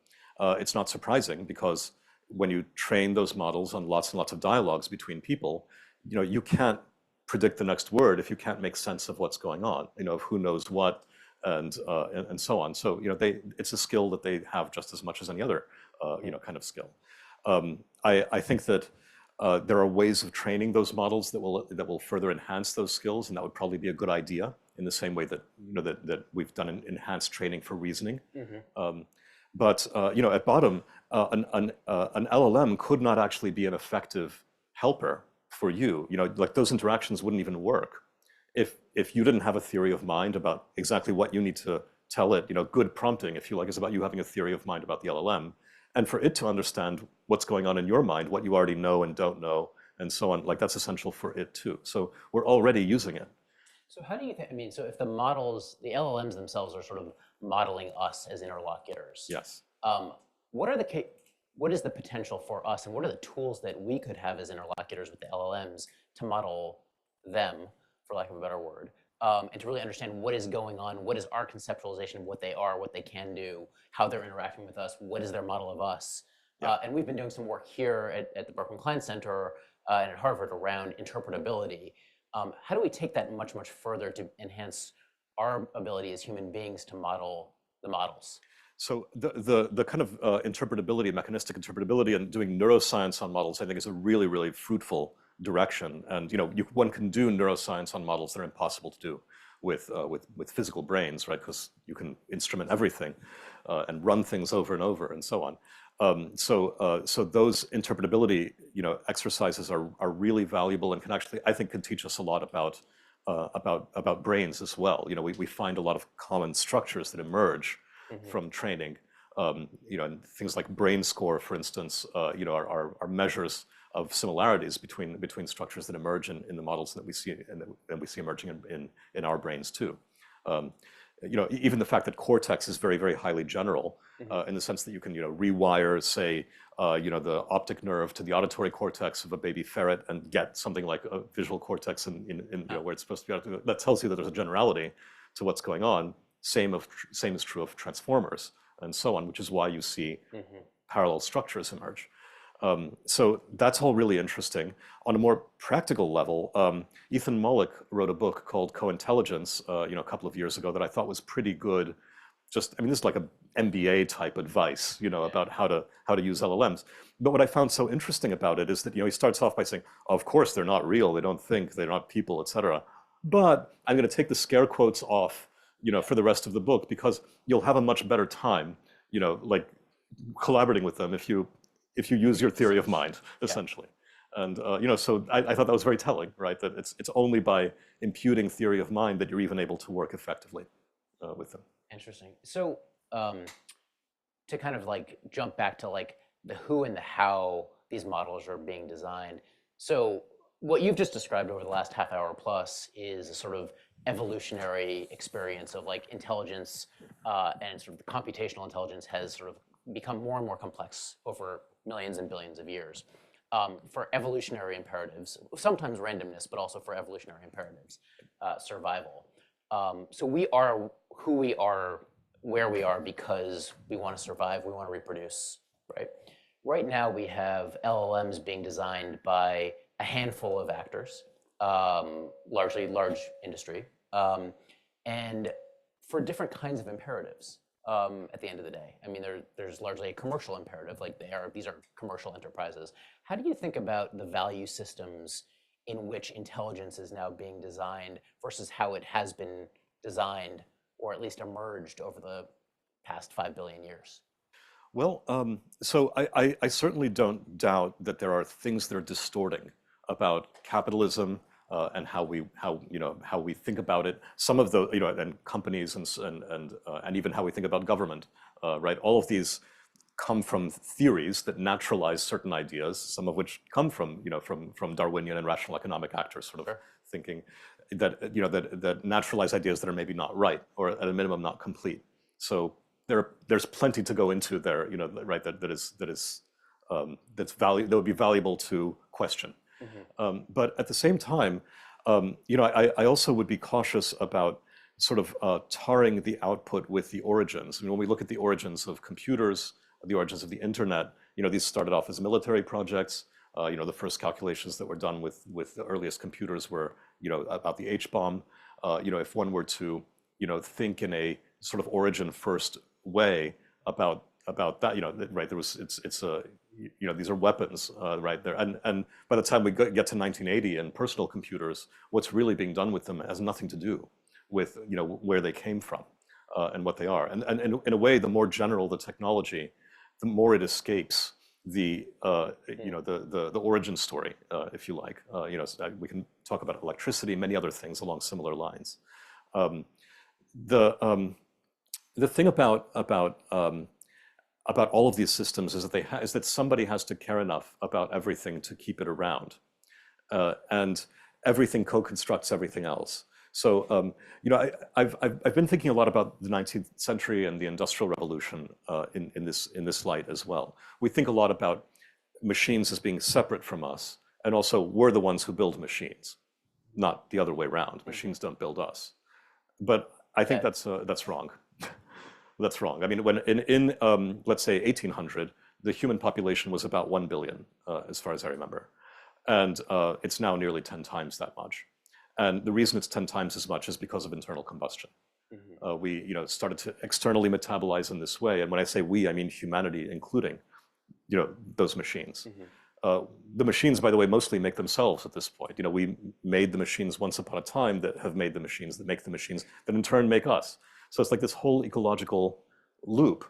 It's not surprising because when you train those models on lots and lots of dialogues between people, you can't predict the next word if you can't make sense of what's going on, of who knows what, and so on. So it's a skill that they have just as much as any other kind of skill. I think that there are ways of training those models that will further enhance those skills, and that would probably be a good idea in the same way that that we've done an enhanced training for reasoning. But at bottom, an LLM could not actually be an effective helper for you. Like those interactions wouldn't even work if you didn't have a theory of mind about exactly what you need to tell it. Good prompting, if you like, is about you having a theory of mind about the LLM, and for it to understand what's going on in your mind, what you already know and don't know, and so on. Like that's essential for it too. So we're already using it. So how do you think? I mean, so if the models, the LLMs themselves, are sort of modeling us as interlocutors. Yes. What is the potential for us, and what are the tools that we could have as interlocutors with the LLMs to model them, for lack of a better word, and to really understand what is going on, what is our conceptualization of what they are, what they can do, how they're interacting with us, what is their model of us? And we've been doing some work here at the Berkman Klein Center and at Harvard around interpretability. How do we take that much, much further to enhance our ability as human beings to model the models? So the kind of interpretability, mechanistic interpretability, and doing neuroscience on models, I think, is a really, really fruitful direction. And one can do neuroscience on models that are impossible to do with physical brains, right? Because you can instrument everything and run things over and over and so on. So those interpretability exercises are really valuable and can actually, I think, can teach us a lot about brains as well. We find a lot of common structures that emerge from training. And things like brain score, for instance, are measures of similarities between structures that emerge in the models that we see and we see emerging in our brains too. even the fact that cortex is very, very highly general in the sense that you can, rewire, say, the optic nerve to the auditory cortex of a baby ferret and get something like a visual cortex in where it's supposed to be. That tells you that there's a generality to what's going on. Same is true of transformers and so on, which is why you see parallel structures emerge. So that's all really interesting. On a more practical level, Ethan Mollick wrote a book called Co-Intelligence, a couple of years ago that I thought was pretty good. This is like a MBA type advice, about how to use LLMs. But what I found so interesting about it is that, he starts off by saying, of course, they're not real, they don't think, they're not people, etc. But I'm going to take the scare quotes off, for the rest of the book, because you'll have a much better time, like collaborating with them if you use your theory of mind, essentially. And so I thought that was very telling, right? That it's only by imputing theory of mind that you're even able to work effectively with them. Interesting. So to kind of like jump back to like the who and the how these models are being designed. So what you've just described over the last half hour plus is a sort of evolutionary experience of like intelligence and sort of the computational intelligence has sort of become more and more complex over millions and billions of years for evolutionary imperatives, sometimes randomness, but also for evolutionary imperatives, survival. So we are who we are, where we are because we want to survive, we want to reproduce, right? Right now we have LLMs being designed by a handful of actors, largely large industry, and for different kinds of imperatives. At the end of the day, there's largely a commercial imperative, like these are commercial enterprises. How do you think about the value systems in which intelligence is now being designed versus how it has been designed, or at least emerged over the past 5 billion years? Well, so I certainly don't doubt that there are things that are distorting about capitalism and how we think about it. Some of the and companies and even how we think about government, right? All of these come from theories that naturalize certain ideas, some of which come from from Darwinian and rational economic actors sort of thinking that that naturalize ideas that are maybe not right or at a minimum not complete. So there's plenty to go into there, right? That would be valuable to question. But at the same time, I also would be cautious about sort of tarring the output with the origins. When we look at the origins of computers, the origins of the internet, these started off as military projects. The first calculations that were done with the earliest computers were, about the H-bomb. If one were to, think in a sort of origin first way about that, right? These are weapons, right there. And by the time we get to 1980 and personal computers, what's really being done with them has nothing to do with, where they came from and what they are. And in a way, the more general the technology, the more it escapes the origin story, if you like. So we can talk about electricity, many other things along similar lines. The thing about all of these systems is that is that somebody has to care enough about everything to keep it around, and everything co-constructs everything else. So I've been thinking a lot about the 19th century and the Industrial Revolution in this light as well. We think a lot about machines as being separate from us, and also we're the ones who build machines, not the other way around. Machines don't build us. But I think that's wrong. That's wrong. When in let's say 1800, the human population was about 1 billion, as far as I remember, and it's now nearly 10 times that much. And the reason it's 10 times as much is because of internal combustion. We started to externally metabolize in this way, and when I say we, I mean humanity, including those machines. The machines, by the way, mostly make themselves at this point. We made the machines once upon a time that have made the machines that make the machines that in turn make us. So it's like this whole ecological loop.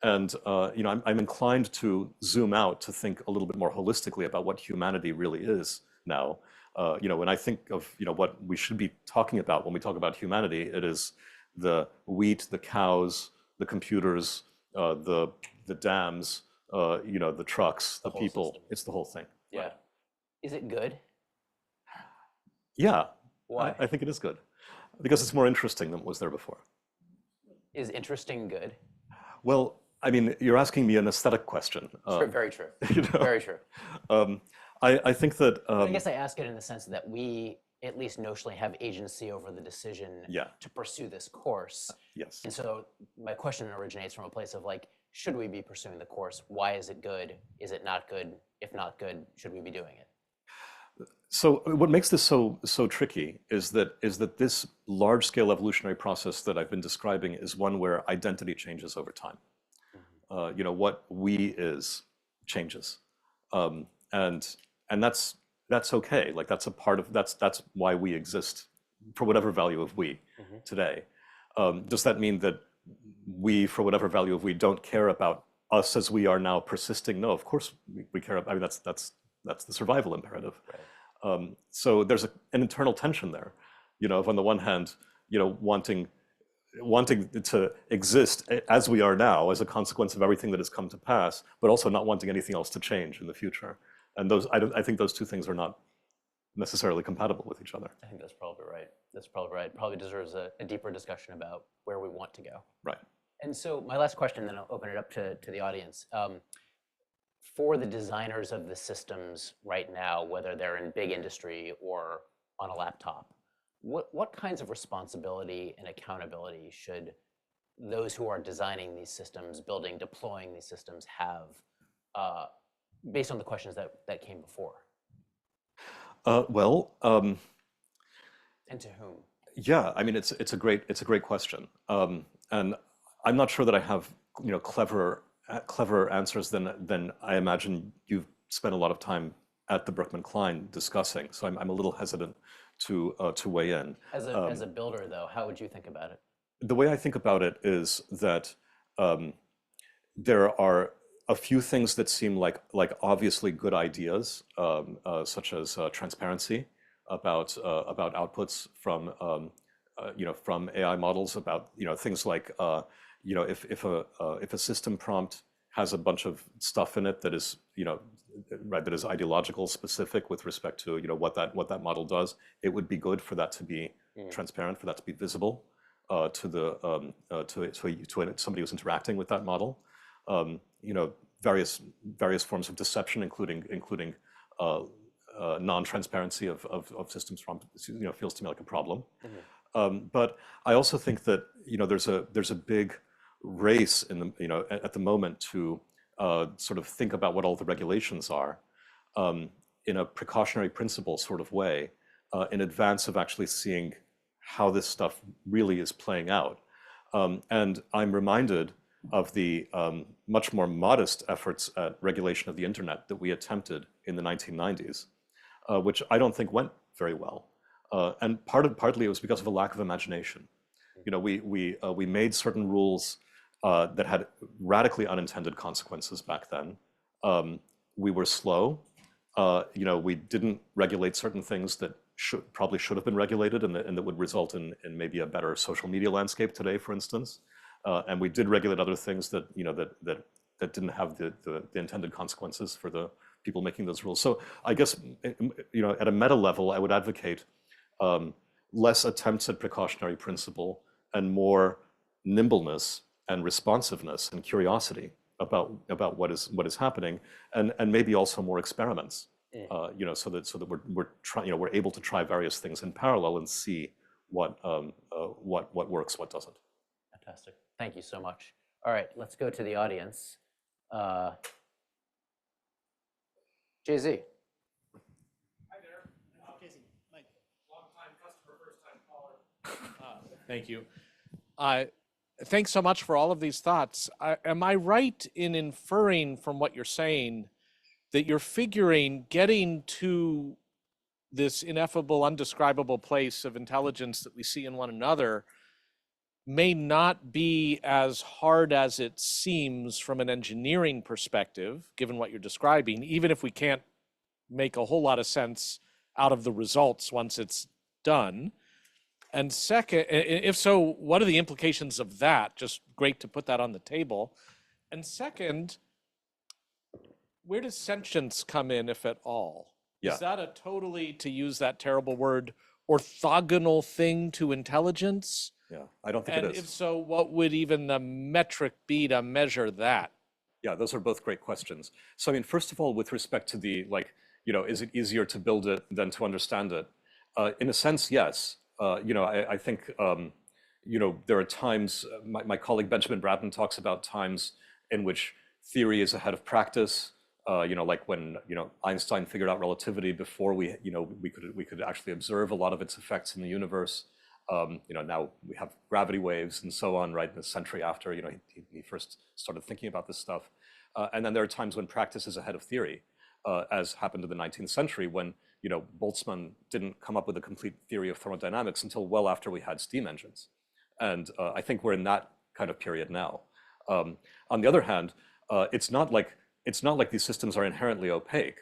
And I'm inclined to zoom out to think a little bit more holistically about what humanity really is now. When I think of what we should be talking about when we talk about humanity, it is the wheat, the cows, the computers, the dams, the trucks, the people. System. It's the whole thing. Yeah. Right. Is it good? Yeah. Why? I think it is good because it's more interesting than what was there before. Is interesting good? Well, I mean, you're asking me an aesthetic question. Sure, very true. You know, Very true. I think that But I guess I ask it in the sense that we, at least notionally, have agency over the decision yeah, to pursue this course. yes. And so my question originates from a place of like, should we be pursuing the course? Why is it good? Is it not good? If not good, should we be doing it? So what makes this so tricky is that this large-scale evolutionary process that I've been describing is one where identity changes over time. You know, what we is changes, and that's okay. Like that's a part of that's why we exist, for whatever value of we today. Does that mean that we, for whatever value of we, don't care about us as we are now persisting? No, of course we care about. I mean, that's the survival imperative. Right. So there's an internal tension there, you know, of on the one hand, you know, wanting to exist as we are now as a consequence of everything that has come to pass, but also not wanting anything else to change in the future. And those, I think those two things are not necessarily compatible with each other. I think that's probably right. That's probably right. Probably deserves a deeper discussion about where we want to go. Right. And so my last question, then I'll open it up to the audience. For the designers of the systems right now, whether they're in big industry or on a laptop, what kinds of responsibility and accountability should those who are designing these systems, building, deploying these systems have, based on the questions that came before? Well, And to whom? yeah, I mean, it's a great question, and I'm not sure that I have, you know, clever answers than I imagine you've spent a lot of time at the Berkman Klein discussing. So I'm a little hesitant to weigh in. As a builder, though, how would you think about it? The way I think about it is that there are a few things that seem like obviously good ideas, such as transparency about outputs from you know, from AI models, about, you know, things like you know, if a system prompt has a bunch of stuff in it that is, you know, right, that is ideological specific with respect to, you know, what that model does, it would be good for that to be transparent, for that to be visible to the to somebody who's interacting with that model. You know, various forms of deception, including non-transparency of systems prompts, you know, feels to me like a problem. But I also think that, you know, there's a big race in the, you know, at the moment to sort of think about what all the regulations are in a precautionary principle sort of way in advance of actually seeing how this stuff really is playing out. And I'm reminded of the much more modest efforts at regulation of the internet that we attempted in the 1990s, which I don't think went very well. And partly it was because of a lack of imagination. You know, we made certain rules that had radically unintended consequences back then. We were slow. You know, we didn't regulate certain things that probably should have been regulated, and that would result in maybe a better social media landscape today, for instance. And we did regulate other things that, you know, that didn't have the intended consequences for the people making those rules. So I guess, you know, at a meta level, I would advocate less attempts at precautionary principle and more nimbleness and responsiveness and curiosity about what is happening, and maybe also more experiments. You know, so that we're able to try various things in parallel and see what works, what doesn't. Fantastic. Thank you so much. All right, let's go to the audience. Jay-Z. Hi there. Casey, Mike. Long-time customer, first-time caller. Thank you. Thanks so much for all of these thoughts. Am I right in inferring from what you're saying that you're figuring getting to this ineffable, undescribable place of intelligence that we see in one another may not be as hard as it seems from an engineering perspective, given what you're describing, even if we can't make a whole lot of sense out of the results once it's done? And second, if so, what are the implications of that? Just great to put that on the table. And second, where does sentience come in, if at all? Yeah. Is that a totally, to use that terrible word, orthogonal thing to intelligence? Yeah, I don't think And it if is. so, what would even the metric be to measure that? Yeah, those are both great questions. So, I mean, first of all, with respect to the, like, you know, is it easier to build it than to understand it? In a sense, yes. You know, I think, you know, there are times, my colleague Benjamin Bratton talks about times in which theory is ahead of practice. You know, like when, you know, Einstein figured out relativity before we, you know, we could actually observe a lot of its effects in the universe. You know, now we have gravity waves and so on, right? In the century after, you know, he first started thinking about this stuff. And then there are times when practice is ahead of theory, as happened in the 19th century when, you know, Boltzmann didn't come up with a complete theory of thermodynamics until well after we had steam engines. And I think we're in that kind of period now. On the other hand, it's not like these systems are inherently opaque.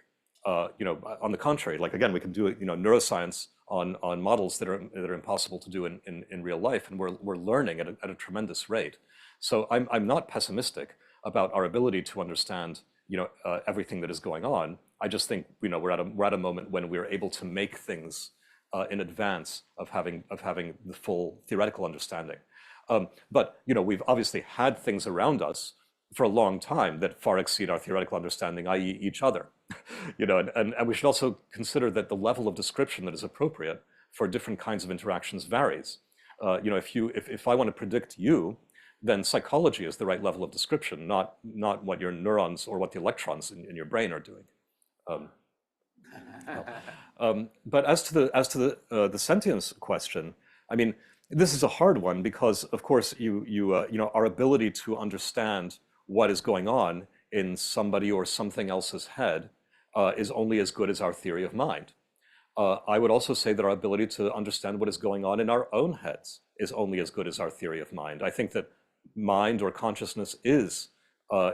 You know, on the contrary, like again, we can do you know neuroscience on models that are impossible to do in real life, and we're learning at a tremendous rate. So I'm not pessimistic about our ability to understand you know everything that is going on. I just think you know we're at a moment when we're able to make things in advance of having the full theoretical understanding. But you know we've obviously had things around us for a long time that far exceed our theoretical understanding, i.e. each other. You know, and we should also consider that the level of description that is appropriate for different kinds of interactions varies. You know, if I want to predict you, then psychology is the right level of description, not what your neurons or what the electrons in your brain are doing. But as to the sentience question, I mean, this is a hard one because, of course, you know, our ability to understand what is going on in somebody or something else's head is only as good as our theory of mind. I would also say that our ability to understand what is going on in our own heads is only as good as our theory of mind. I think that mind or consciousness is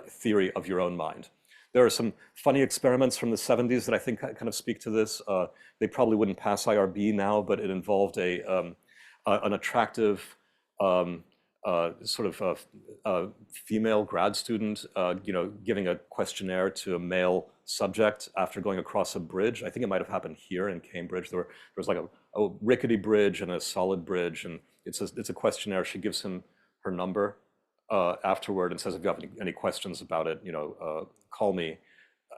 theory of your own mind. There are some funny experiments from the 70s that I think kind of speak to this. They probably wouldn't pass IRB now, but it involved an attractive sort of female grad student, you know, giving a questionnaire to a male subject after going across a bridge. I think it might have happened here in Cambridge. There was like a rickety bridge and a solid bridge, and it's a questionnaire. She gives him her number afterward and says, if you have any questions about it, you know, call me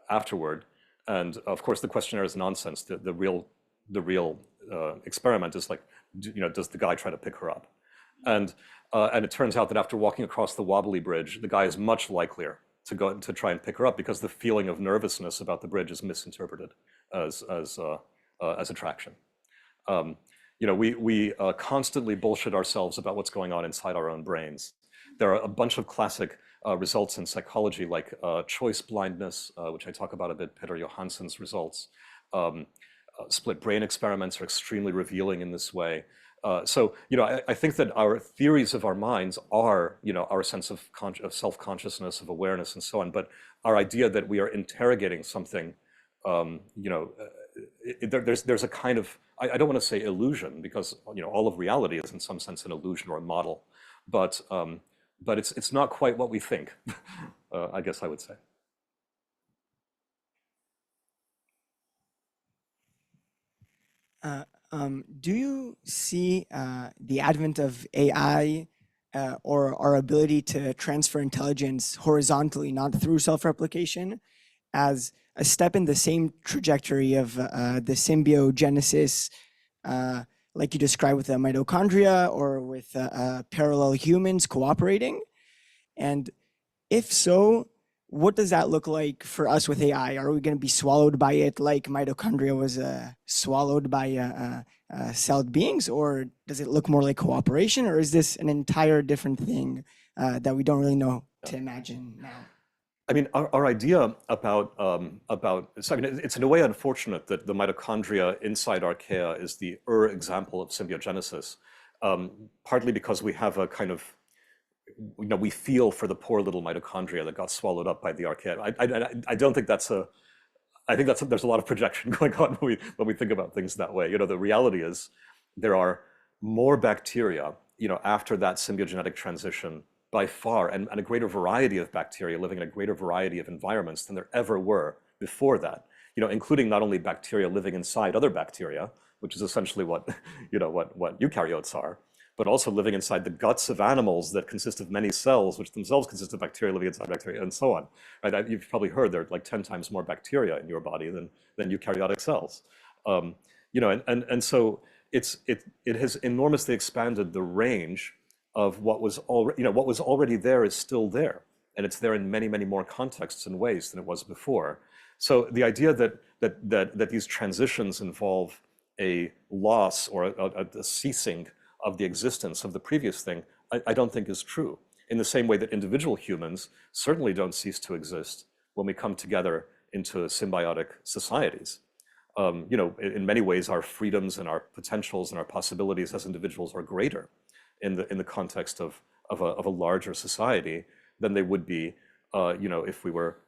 afterward. And of course, the questionnaire is nonsense. The real experiment is like, you know, does the guy try to pick her up? And it turns out that after walking across the wobbly bridge, the guy is much likelier to go to try and pick her up because the feeling of nervousness about the bridge is misinterpreted as attraction. You know, we constantly bullshit ourselves about what's going on inside our own brains. There are a bunch of classic results in psychology, like choice blindness, which I talk about a bit, Peter Johansson's results. Split brain experiments are extremely revealing in this way. So, you know, I think that our theories of our minds are, you know, our sense of self-consciousness, of awareness, and so on. But our idea that we are interrogating something, you know, there's a kind of, I don't want to say illusion, because, you know, all of reality is in some sense an illusion or a model. But it's not quite what we think, I guess I would say. Do you see the advent of AI or our ability to transfer intelligence horizontally, not through self-replication, as a step in the same trajectory of the symbiogenesis, like you described with the mitochondria or with parallel humans cooperating? And if so, what does that look like for us with AI? Are we going to be swallowed by it like mitochondria was swallowed by celled beings? Or does it look more like cooperation? Or is this an entire different thing that we don't really know to imagine now? I mean, our idea about so I mean, it's in a way unfortunate that the mitochondria inside archaea is the example of symbiogenesis, partly because we have a kind of, you know, we feel for the poor little mitochondria that got swallowed up by the archaea. I don't think that's a, I think there's a lot of projection going on when we think about things that way. You know, the reality is there are more bacteria, you know, after that symbiogenetic transition by far, and a greater variety of bacteria living in a greater variety of environments than there ever were before that. You know, including not only bacteria living inside other bacteria, which is essentially what, you know, what eukaryotes are, but also living inside the guts of animals that consist of many cells, which themselves consist of bacteria living inside bacteria, and so on. Right? You've probably heard there are like 10 times more bacteria in your body than eukaryotic cells. And so it has enormously expanded the range of what was already there is still there, and it's there in many more contexts and ways than it was before. So the idea that these transitions involve a loss or a ceasing of the existence of the previous thing, I don't think is true. In the same way that individual humans certainly don't cease to exist when we come together into symbiotic societies. In many ways, our freedoms and our potentials and our possibilities as individuals are greater in the context of a larger society than they would be, if we were,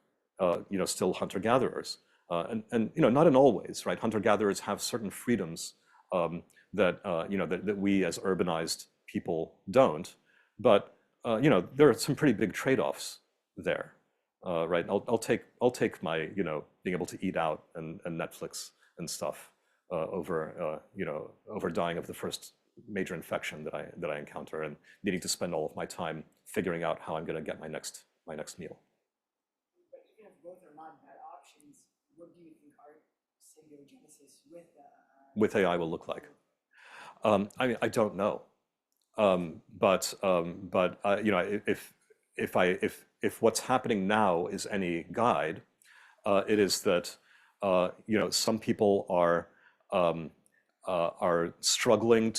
still hunter-gatherers. And not in all ways, right? Hunter-gatherers have certain freedoms that we as urbanized people don't. But there are some pretty big trade-offs there, right? I'll take my being able to eat out and Netflix and stuff over dying of the first major infection that I encounter and needing to spend all of my time figuring out how I'm going to get my next meal. But even if both are not bad options, what do you think our symbiogenesis with AI will look like? I don't know. If what's happening now is any guide, it is that some people are struggling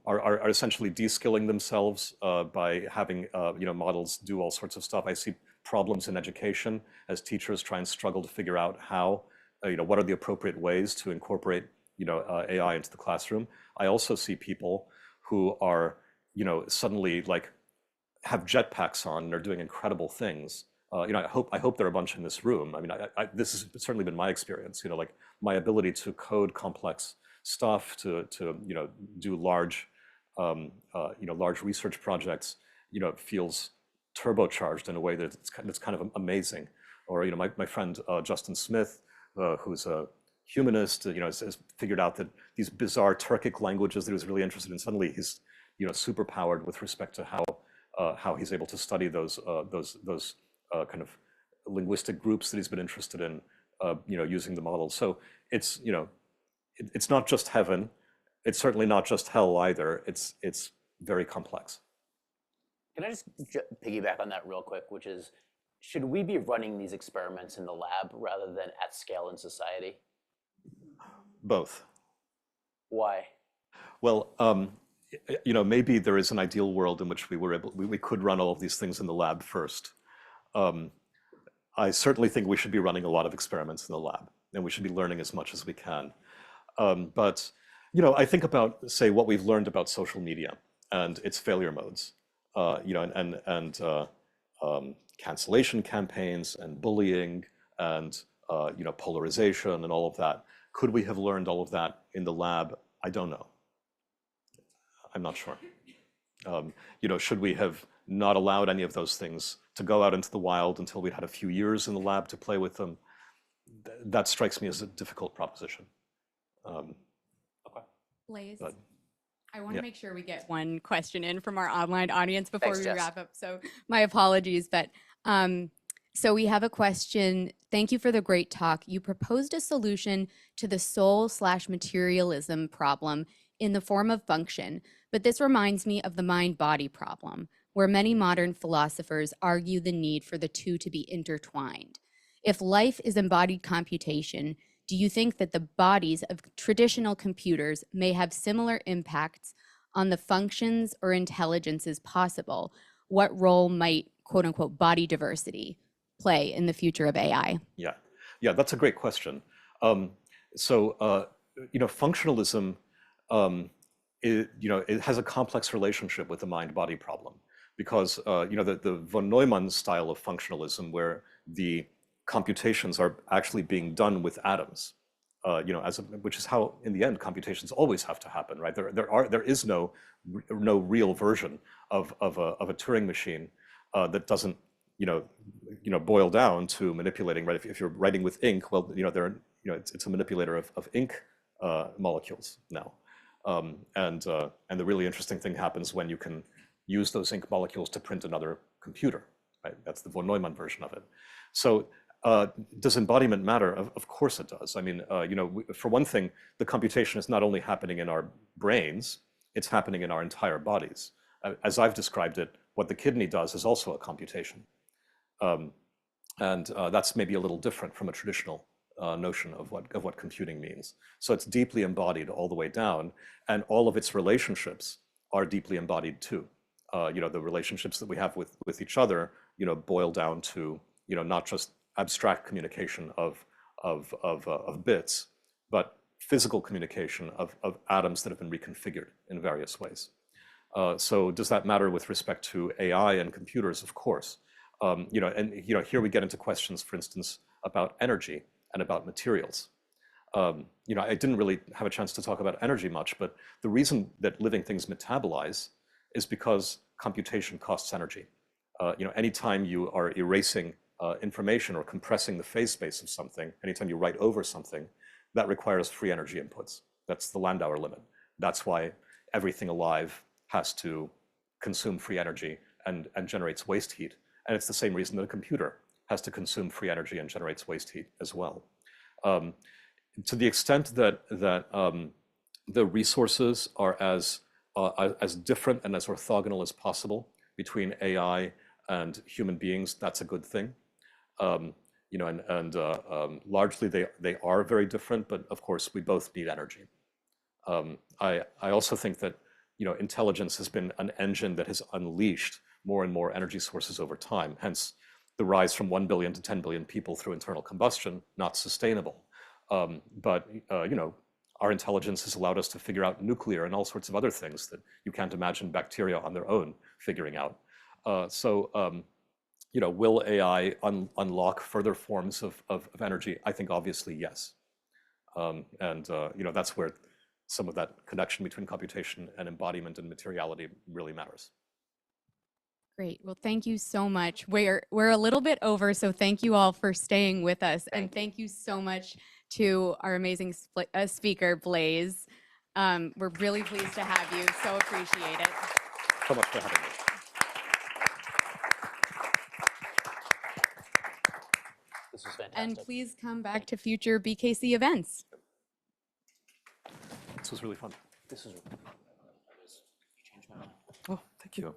are essentially de-skilling themselves by having models do all sorts of stuff. I see problems in education as teachers try and struggle to figure out how what are the appropriate ways to incorporate AI into the classroom. I also see people who are suddenly like have jetpacks on and are doing incredible things. I hope there are a bunch in this room. I mean, this has certainly been my experience. Like my ability to code complex stuff, to do large research projects, feels turbocharged in a way that it's kind of amazing. Or my friend Justin Smith, who's a humanist, has figured out that these bizarre Turkic languages that he was really interested in, suddenly he's super powered with respect to how he's able to study those kind of linguistic groups that he's been interested in, using the models. So it's not just heaven. It's certainly not just hell either. It's very complex. Can I just piggyback on that real quick, which is, should we be running these experiments in the lab rather than at scale in society? Both. Why? Well, maybe there is an ideal world in which we could run all of these things in the lab first. I certainly think we should be running a lot of experiments in the lab, and we should be learning as much as we can. But I think about, say, what we've learned about social media and its failure modes, cancellation campaigns and bullying and polarization and all of that. Could we have learned all of that in the lab? I don't know. I'm not sure. Should we have not allowed any of those things to go out into the wild until we had a few years in the lab to play with them? That strikes me as a difficult proposition. Okay. Blaise, But, I want to yeah. make sure we get one question in from our online audience before Thanks, we Jess. wrap up. So my apologies, but so we have a question. Thank you for the great talk. You proposed a solution to the soul/materialism problem in the form of function, but this reminds me of the mind-body problem, where many modern philosophers argue the need for the two to be intertwined. If life is embodied computation, do you think that the bodies of traditional computers may have similar impacts on the functions or intelligences possible? What role might, quote unquote, body diversity play in the future of AI? Yeah, that's a great question. Functionalism, it has a complex relationship with the mind-body problem because the von Neumann style of functionalism, where the computations are actually being done with atoms, which is how in the end computations always have to happen, right? There is no real version of a Turing machine that doesn't boil down to manipulating, right? If you're writing with ink, well, it's a manipulator of ink molecules now. And the really interesting thing happens when you can use those ink molecules to print another computer, right? That's the von Neumann version of it. So does embodiment matter? Of course it does. I mean, for one thing, the computation is not only happening in our brains, it's happening in our entire bodies. As I've described it, what the kidney does is also a computation. And that's maybe a little different from a traditional notion of what computing means. So it's deeply embodied all the way down, and all of its relationships are deeply embodied too. The relationships that we have with each other, boil down to, not just abstract communication of bits, but physical communication of atoms that have been reconfigured in various ways. So does that matter with respect to AI and computers? Of course. Here we get into questions, for instance, about energy and about materials. I didn't really have a chance to talk about energy much, but the reason that living things metabolize is because computation costs energy. Anytime you are erasing information or compressing the phase space of something, anytime you write over something, that requires free energy inputs. That's the Landauer limit. That's why everything alive has to consume free energy and generates waste heat. And it's the same reason that a computer has to consume free energy and generates waste heat as well. To the extent that the resources are as different and as orthogonal as possible between AI and human beings, that's a good thing. Largely they are very different, but of course we both need energy. I also think that intelligence has been an engine that has unleashed more and more energy sources over time. Hence, the rise from 1 billion to 10 billion people through internal combustion, not sustainable. But our intelligence has allowed us to figure out nuclear and all sorts of other things that you can't imagine bacteria on their own figuring out. Will AI unlock further forms of energy? I think obviously yes. That's where some of that connection between computation and embodiment and materiality really matters. Great. Well, thank you so much. We're a little bit over, so thank you all for staying with us. And thank you so much to our amazing speaker, Blaise. We're really pleased to have you. So appreciate it. So much for having me. This was fantastic. And please come back to future BKC events. This was really fun. This is. You changed my mind. Oh, thank you.